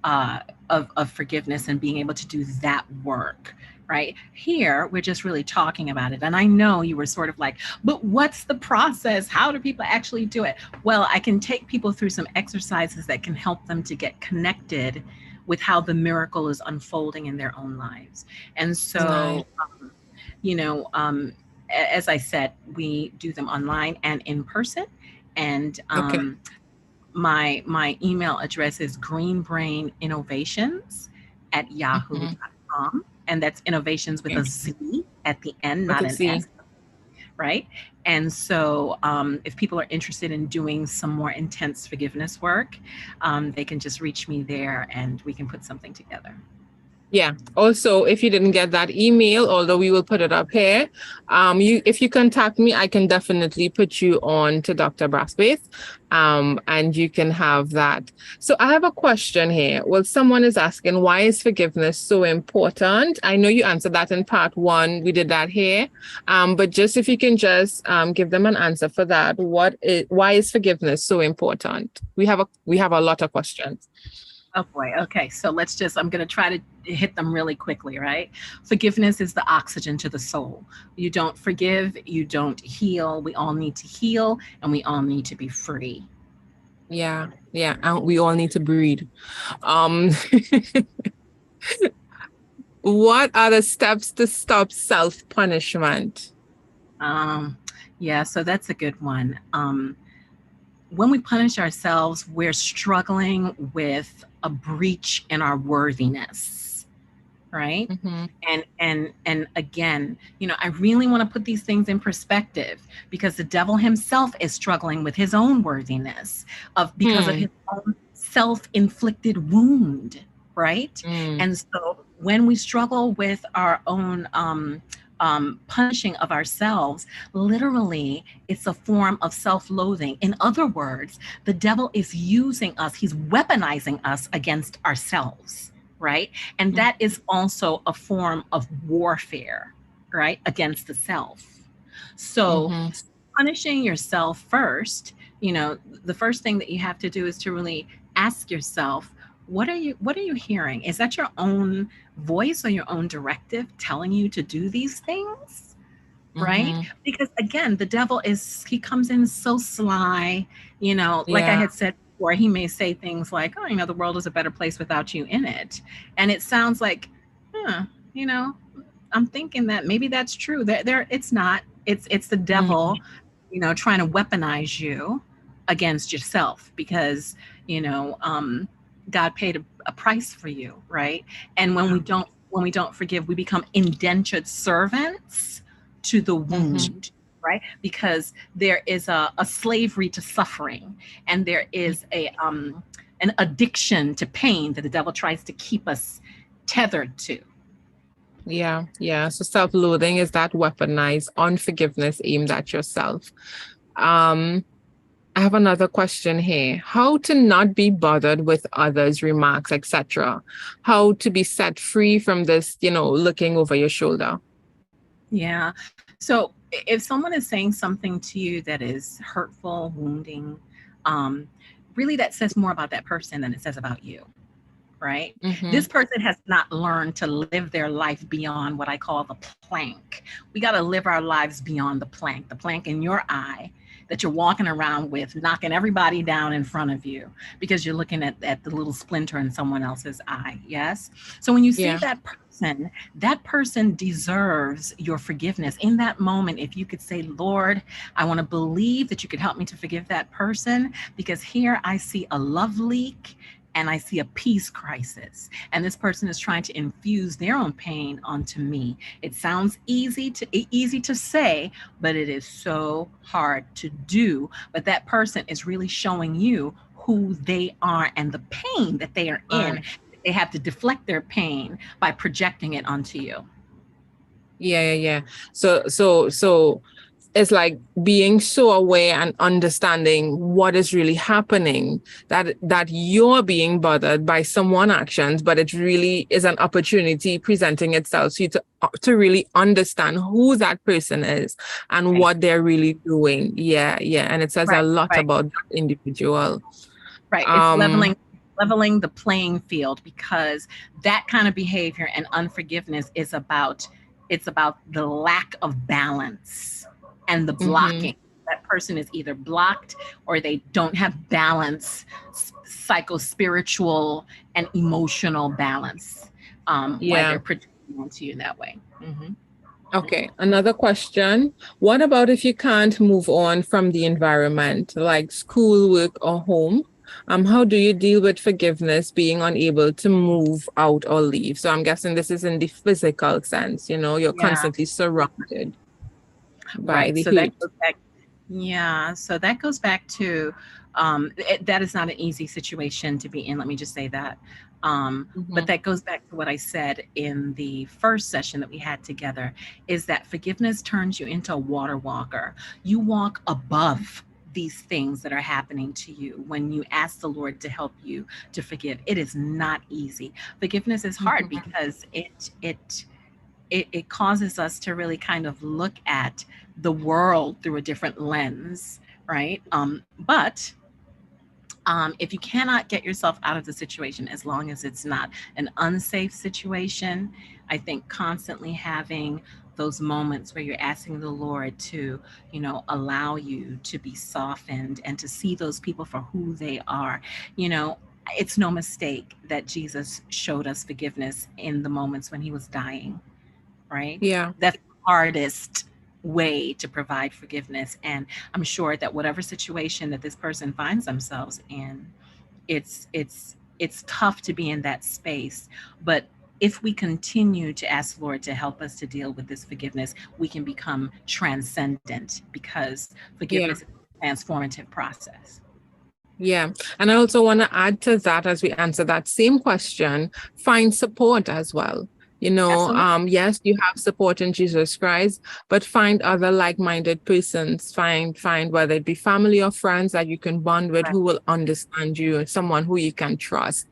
of forgiveness and being able to do that work. Right here, we're just really talking about it. And I know you were sort of like, but what's the process? How do people actually do it? Well, I can take people through some exercises that can help them to get connected with how the miracle is unfolding in their own lives. And Nice. so, you know, um, as I said, we do them online and in person. And Okay. my email address is Mhm. greenbrain.innovations@yahoo.com. And that's innovations with Okay. a Z at the end, With not a an Z. S, right? And so, if people are interested in doing some more intense forgiveness work, they can just reach me there and we can put something together. Yeah. Also, if you didn't get that email, although we will put it up here, if you contact me, I can definitely put you on to Dr. Braithwaite, and you can have that. So I have a question here. Well, someone is asking, why is forgiveness so important? I know you answered that in part one. We did that here. But just if you can just give them an answer for that. Why is forgiveness so important? We have a lot of questions. Oh boy. Okay. So I'm going to try to hit them really quickly, right? Forgiveness is the oxygen to the soul. You don't forgive, you don't heal. We all need to heal and we all need to be free. Yeah, yeah, and we all need to breathe. Um, what are the steps to stop self-punishment? Um, yeah. So that's a good one. When we punish ourselves, we're struggling with a breach in our worthiness, right? Mm-hmm. And again, I really want to put these things in perspective because the devil himself is struggling with his own worthiness because of Hmm. his own self-inflicted wound, right? Mm. And so when we struggle with our own punishing of ourselves, literally, it's a form of self loathing. In other words, the devil is using us, he's weaponizing us against ourselves, right? And that is also a form of warfare, right? Against the self. So, Mm-hmm. punishing yourself first, the first thing that you have to do is to really ask yourself, what are you hearing? Is that your own voice or your own directive telling you to do these things? Right? Mm-hmm. Because again, the devil he comes in so sly, like I Yeah. had said before, he may say things like, oh, the world is a better place without you in it. And it sounds like, huh, you know, I'm thinking that maybe that's true. It's not. It's the Mm-hmm. devil, trying to weaponize you against yourself because God paid a price for you, right? And when we don't forgive, we become indentured servants to the Mm-hmm. wound, right? Because there is a slavery to suffering, and there is an addiction to pain that the devil tries to keep us tethered to. Yeah, yeah. So self-loathing is that weaponized unforgiveness aimed at yourself. Um, I have another question here. How to not be bothered with others' remarks, etc. How to be set free from this, looking over your shoulder. Yeah. So if someone is saying something to you that is hurtful, wounding, um, really that says more about that person than it says about you, right? Mm-hmm. This person has not learned to live their life beyond what I call the plank. We got to live our lives beyond the plank in your eye that you're walking around with, knocking everybody down in front of you because you're looking at the little splinter in someone else's eye. Yes. So when you see Yeah. that person deserves your forgiveness. In that moment, if you could say, Lord, I want to believe that you could help me to forgive that person because here I see a love leak and I see a peace crisis. And this person is trying to infuse their own pain onto me. It sounds easy to say, but it is so hard to do. But that person is really showing you who they are and the pain that they are in. Right. They have to deflect their pain by projecting it onto you. Yeah, yeah, yeah. So it's like being so aware and understanding what is really happening, that you're being bothered by someone's actions, but it really is an opportunity presenting itself to you to really understand who that person is and Right, what they're really doing. Yeah, yeah. And it says a right, lot right. about that individual. Right. It's Um, leveling the playing field because that kind of behavior and unforgiveness it's about the lack of balance and the mhm. blocking. That person is either blocked or they don't have balance, psycho spiritual and emotional balance, why Yeah. they're projecting onto you that way. Hmm. Okay, another question. What about if you can't move on from the environment, like school, work, or home? How do you deal with forgiveness, being unable to move out or leave? So I'm guessing this is in the physical sense, you're Yeah. constantly surrounded by Right. the So that hurt. goes back. Yeah. So that goes back to that is not an easy situation to be in. Let me just say that. But Mhm. that goes back to what I said in the first session that we had together is that forgiveness turns you into a water walker. You walk above these things that are happening to you when you ask the Lord to help you to forgive. It is not easy. Forgiveness is hard Mhm. because it causes us to really kind of look at the world through a different lens, right? But if you cannot get yourself out of the situation, as long as it's not an unsafe situation, I think constantly having those moments where you're asking the Lord to, allow you to be softened and to see those people for who they are, you know, it's no mistake that Jesus showed us forgiveness in the moments when he was dying, right? Yeah. That's the hardest way to provide forgiveness. And I'm sure that whatever situation that this person finds themselves in, it's tough to be in that space. But if we continue to ask the Lord to help us to deal with this forgiveness, we can become transcendent because Yeah. forgiveness is a transformative process. Yeah. And I also want to add to that as we answer that same question, find support as well. Absolutely. Yes, you have support in Jesus Christ, but find other like-minded persons, find whether it be family or friends that you can bond with Right. who will understand you, someone who you can trust.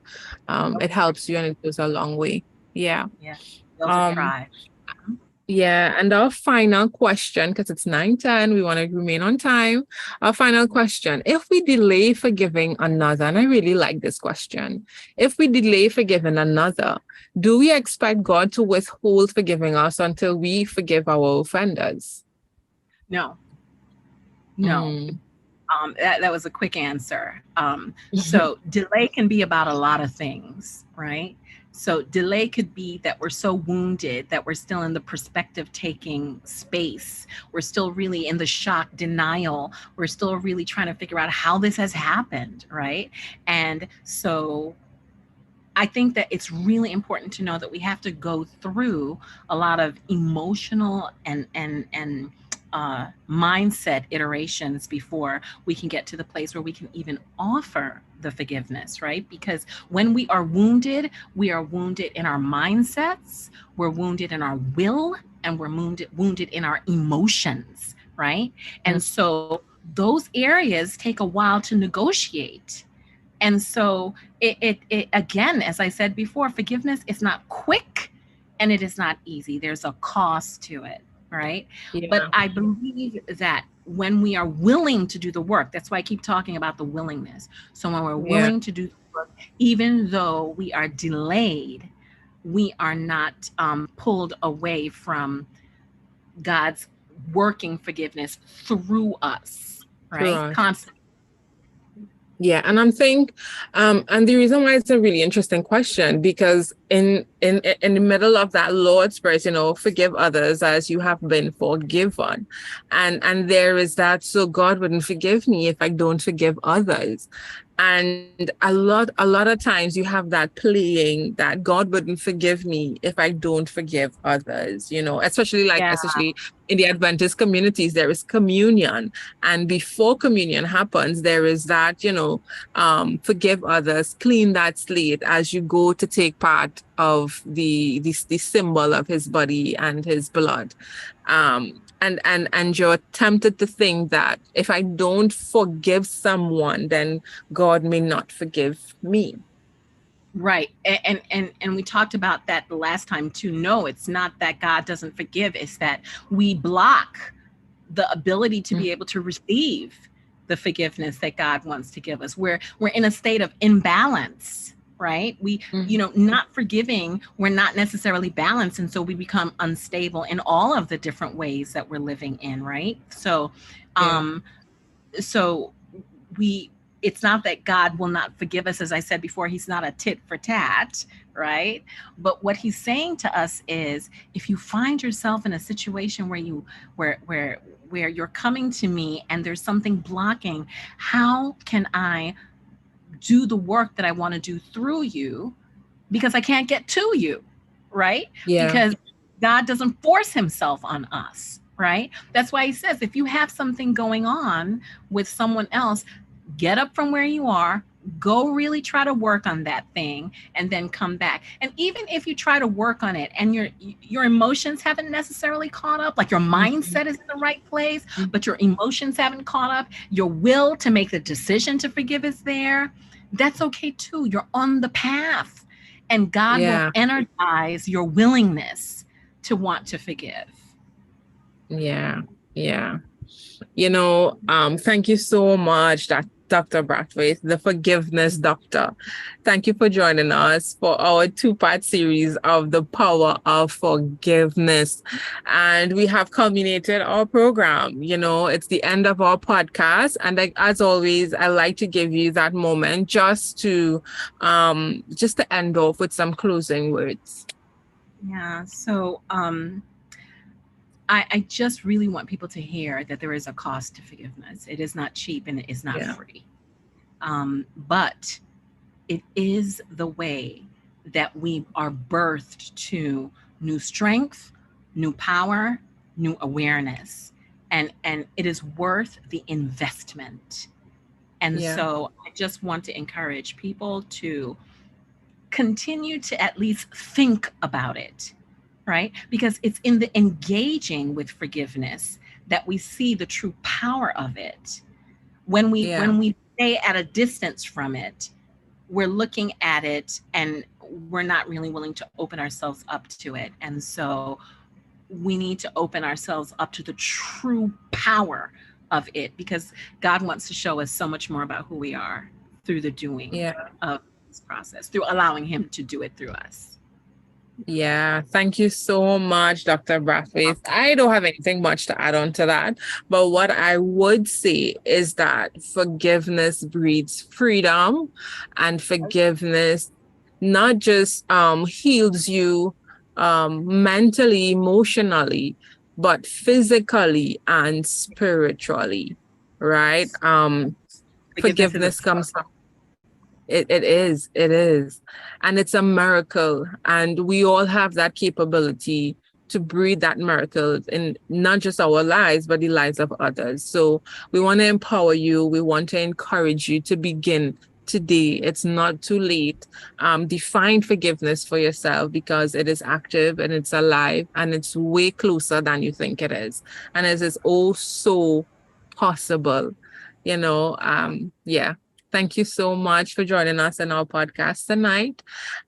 It Okay. helps you and it goes a long way. Yeah. Yeah. Build a Um, tribe. Yeah, and our final question, because it's 9:10, we want to remain on time. Our final question: if we delay forgiving another, and I really like this question, if we delay forgiving another, do we expect God to withhold forgiving us until we forgive our offenders? No, no. Mm. That was a quick answer. So delay can be about a lot of things, right? So delay could be that we're so wounded that we're still in the perspective taking space. We're still really in the shock denial. We're still really trying to figure out how this has happened, right? And so I think that it's really important to know that we have to go through a lot of emotional and mindset iterations before we can get to the place where we can even offer the forgiveness, right? Because when we are wounded in our mindsets, we're wounded in our will, and we're wounded in our emotions, right? And so those areas take a while to negotiate. And so it again, as I said before, forgiveness is not quick and it is not easy. There's a cost to it, right? But Yeah, I believe that when we are willing to do the work, that's why I keep talking about the willingness. So when we're yeah, willing to do the work, even though we are delayed, we are not pulled away from God's working forgiveness through us, through right? us. Constantly. Yeah, and I'm think, and the reason why it's a really interesting question, because in the middle of that Lord's Prayer, forgive others as you have been forgiven, and there is that, so God wouldn't forgive me if I don't forgive others, and a lot of times you have that playing that God wouldn't forgive me if I don't forgive others, Yeah. especially in the Adventist communities, there is communion. And before communion happens, there is that, forgive others, clean that slate as you go to take part of the symbol of his body and his blood. And you're tempted to think that if I don't forgive someone, then God may not forgive me. Right. And we talked about that the last time too. No, it's not that God doesn't forgive, it's that we block the ability to be able to receive the forgiveness that God wants to give us. We're in a state of imbalance, right? We, Mhm. not forgiving, we're not necessarily balanced. And so we become unstable in all of the different ways that we're living in, right? So Yeah, um so we it's not that God will not forgive us. As I said before, he's not a tit for tat, right? But what he's saying to us is, if you find yourself in a situation where you're coming to me and there's something blocking, how can I do the work that I want to do through you, because I can't get to you, right? yeah, Because God doesn't force himself on us, right? That's why he says, if you have something going on with someone else, get up from where you are, go really try to work on that thing, and then come back. And even if you try to work on it and your emotions haven't necessarily caught up, like your mhm, mindset is in the right place, mhm. but your emotions haven't caught up, your will to make the decision to forgive is there, that's okay too. You're on the path, and God will Yeah, energize your willingness to want to forgive. yeah, yeah. Thank you so much, Dr. Braithwaite, the forgiveness doctor. Thank you for joining us for our two-part series of the power of forgiveness. And we have culminated our program. It's the end of our podcast. And as always, I like to give you that moment just to end off with some closing words. Yeah. So I just really want people to hear that there is a cost to forgiveness. It is not cheap and it is not Yeah, free. But it is the way that we are birthed to new strength, new power, new awareness. And it is worth the investment. And yeah, so I just want to encourage people to continue to at least think about it, right? Because it's in the engaging with forgiveness that we see the true power of it. When we yeah, when we stay at a distance from it, we're looking at it and we're not really willing to open ourselves up to it. And so we need to open ourselves up to the true power of it, because God wants to show us so much more about who we are through the doing of this process, through allowing him to do it through us. Yeah, thank you so much, Dr. Braithwaite. I don't have anything much to add on to that, but what I would say is that forgiveness breeds freedom, and forgiveness not just heals you mentally, emotionally, but physically and spiritually, right? Forgiveness comes from it is. And it's a miracle. And we all have that capability to breathe that miracle in not just our lives, but the lives of others. So we want to empower you. We want to encourage you to begin today. It's not too late. Define forgiveness for yourself, because it is active and it's alive and it's way closer than you think it is. And it is also possible, yeah. Thank you so much for joining us in our podcast tonight.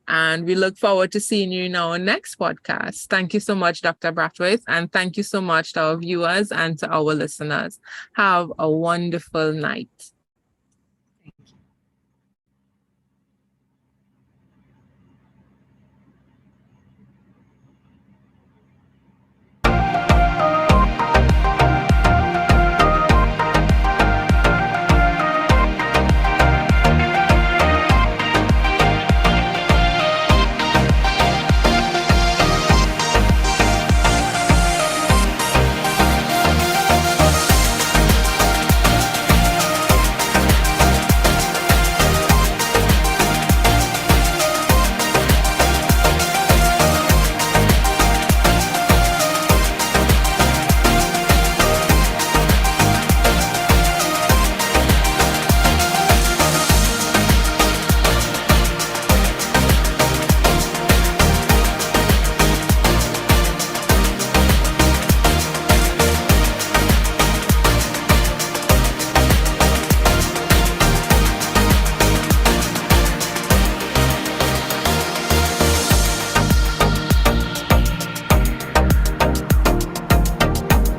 And we look forward to seeing you in our next podcast. Thank you so much, Dr. Braithwaite. And thank you so much to our viewers and to our listeners. Have a wonderful night.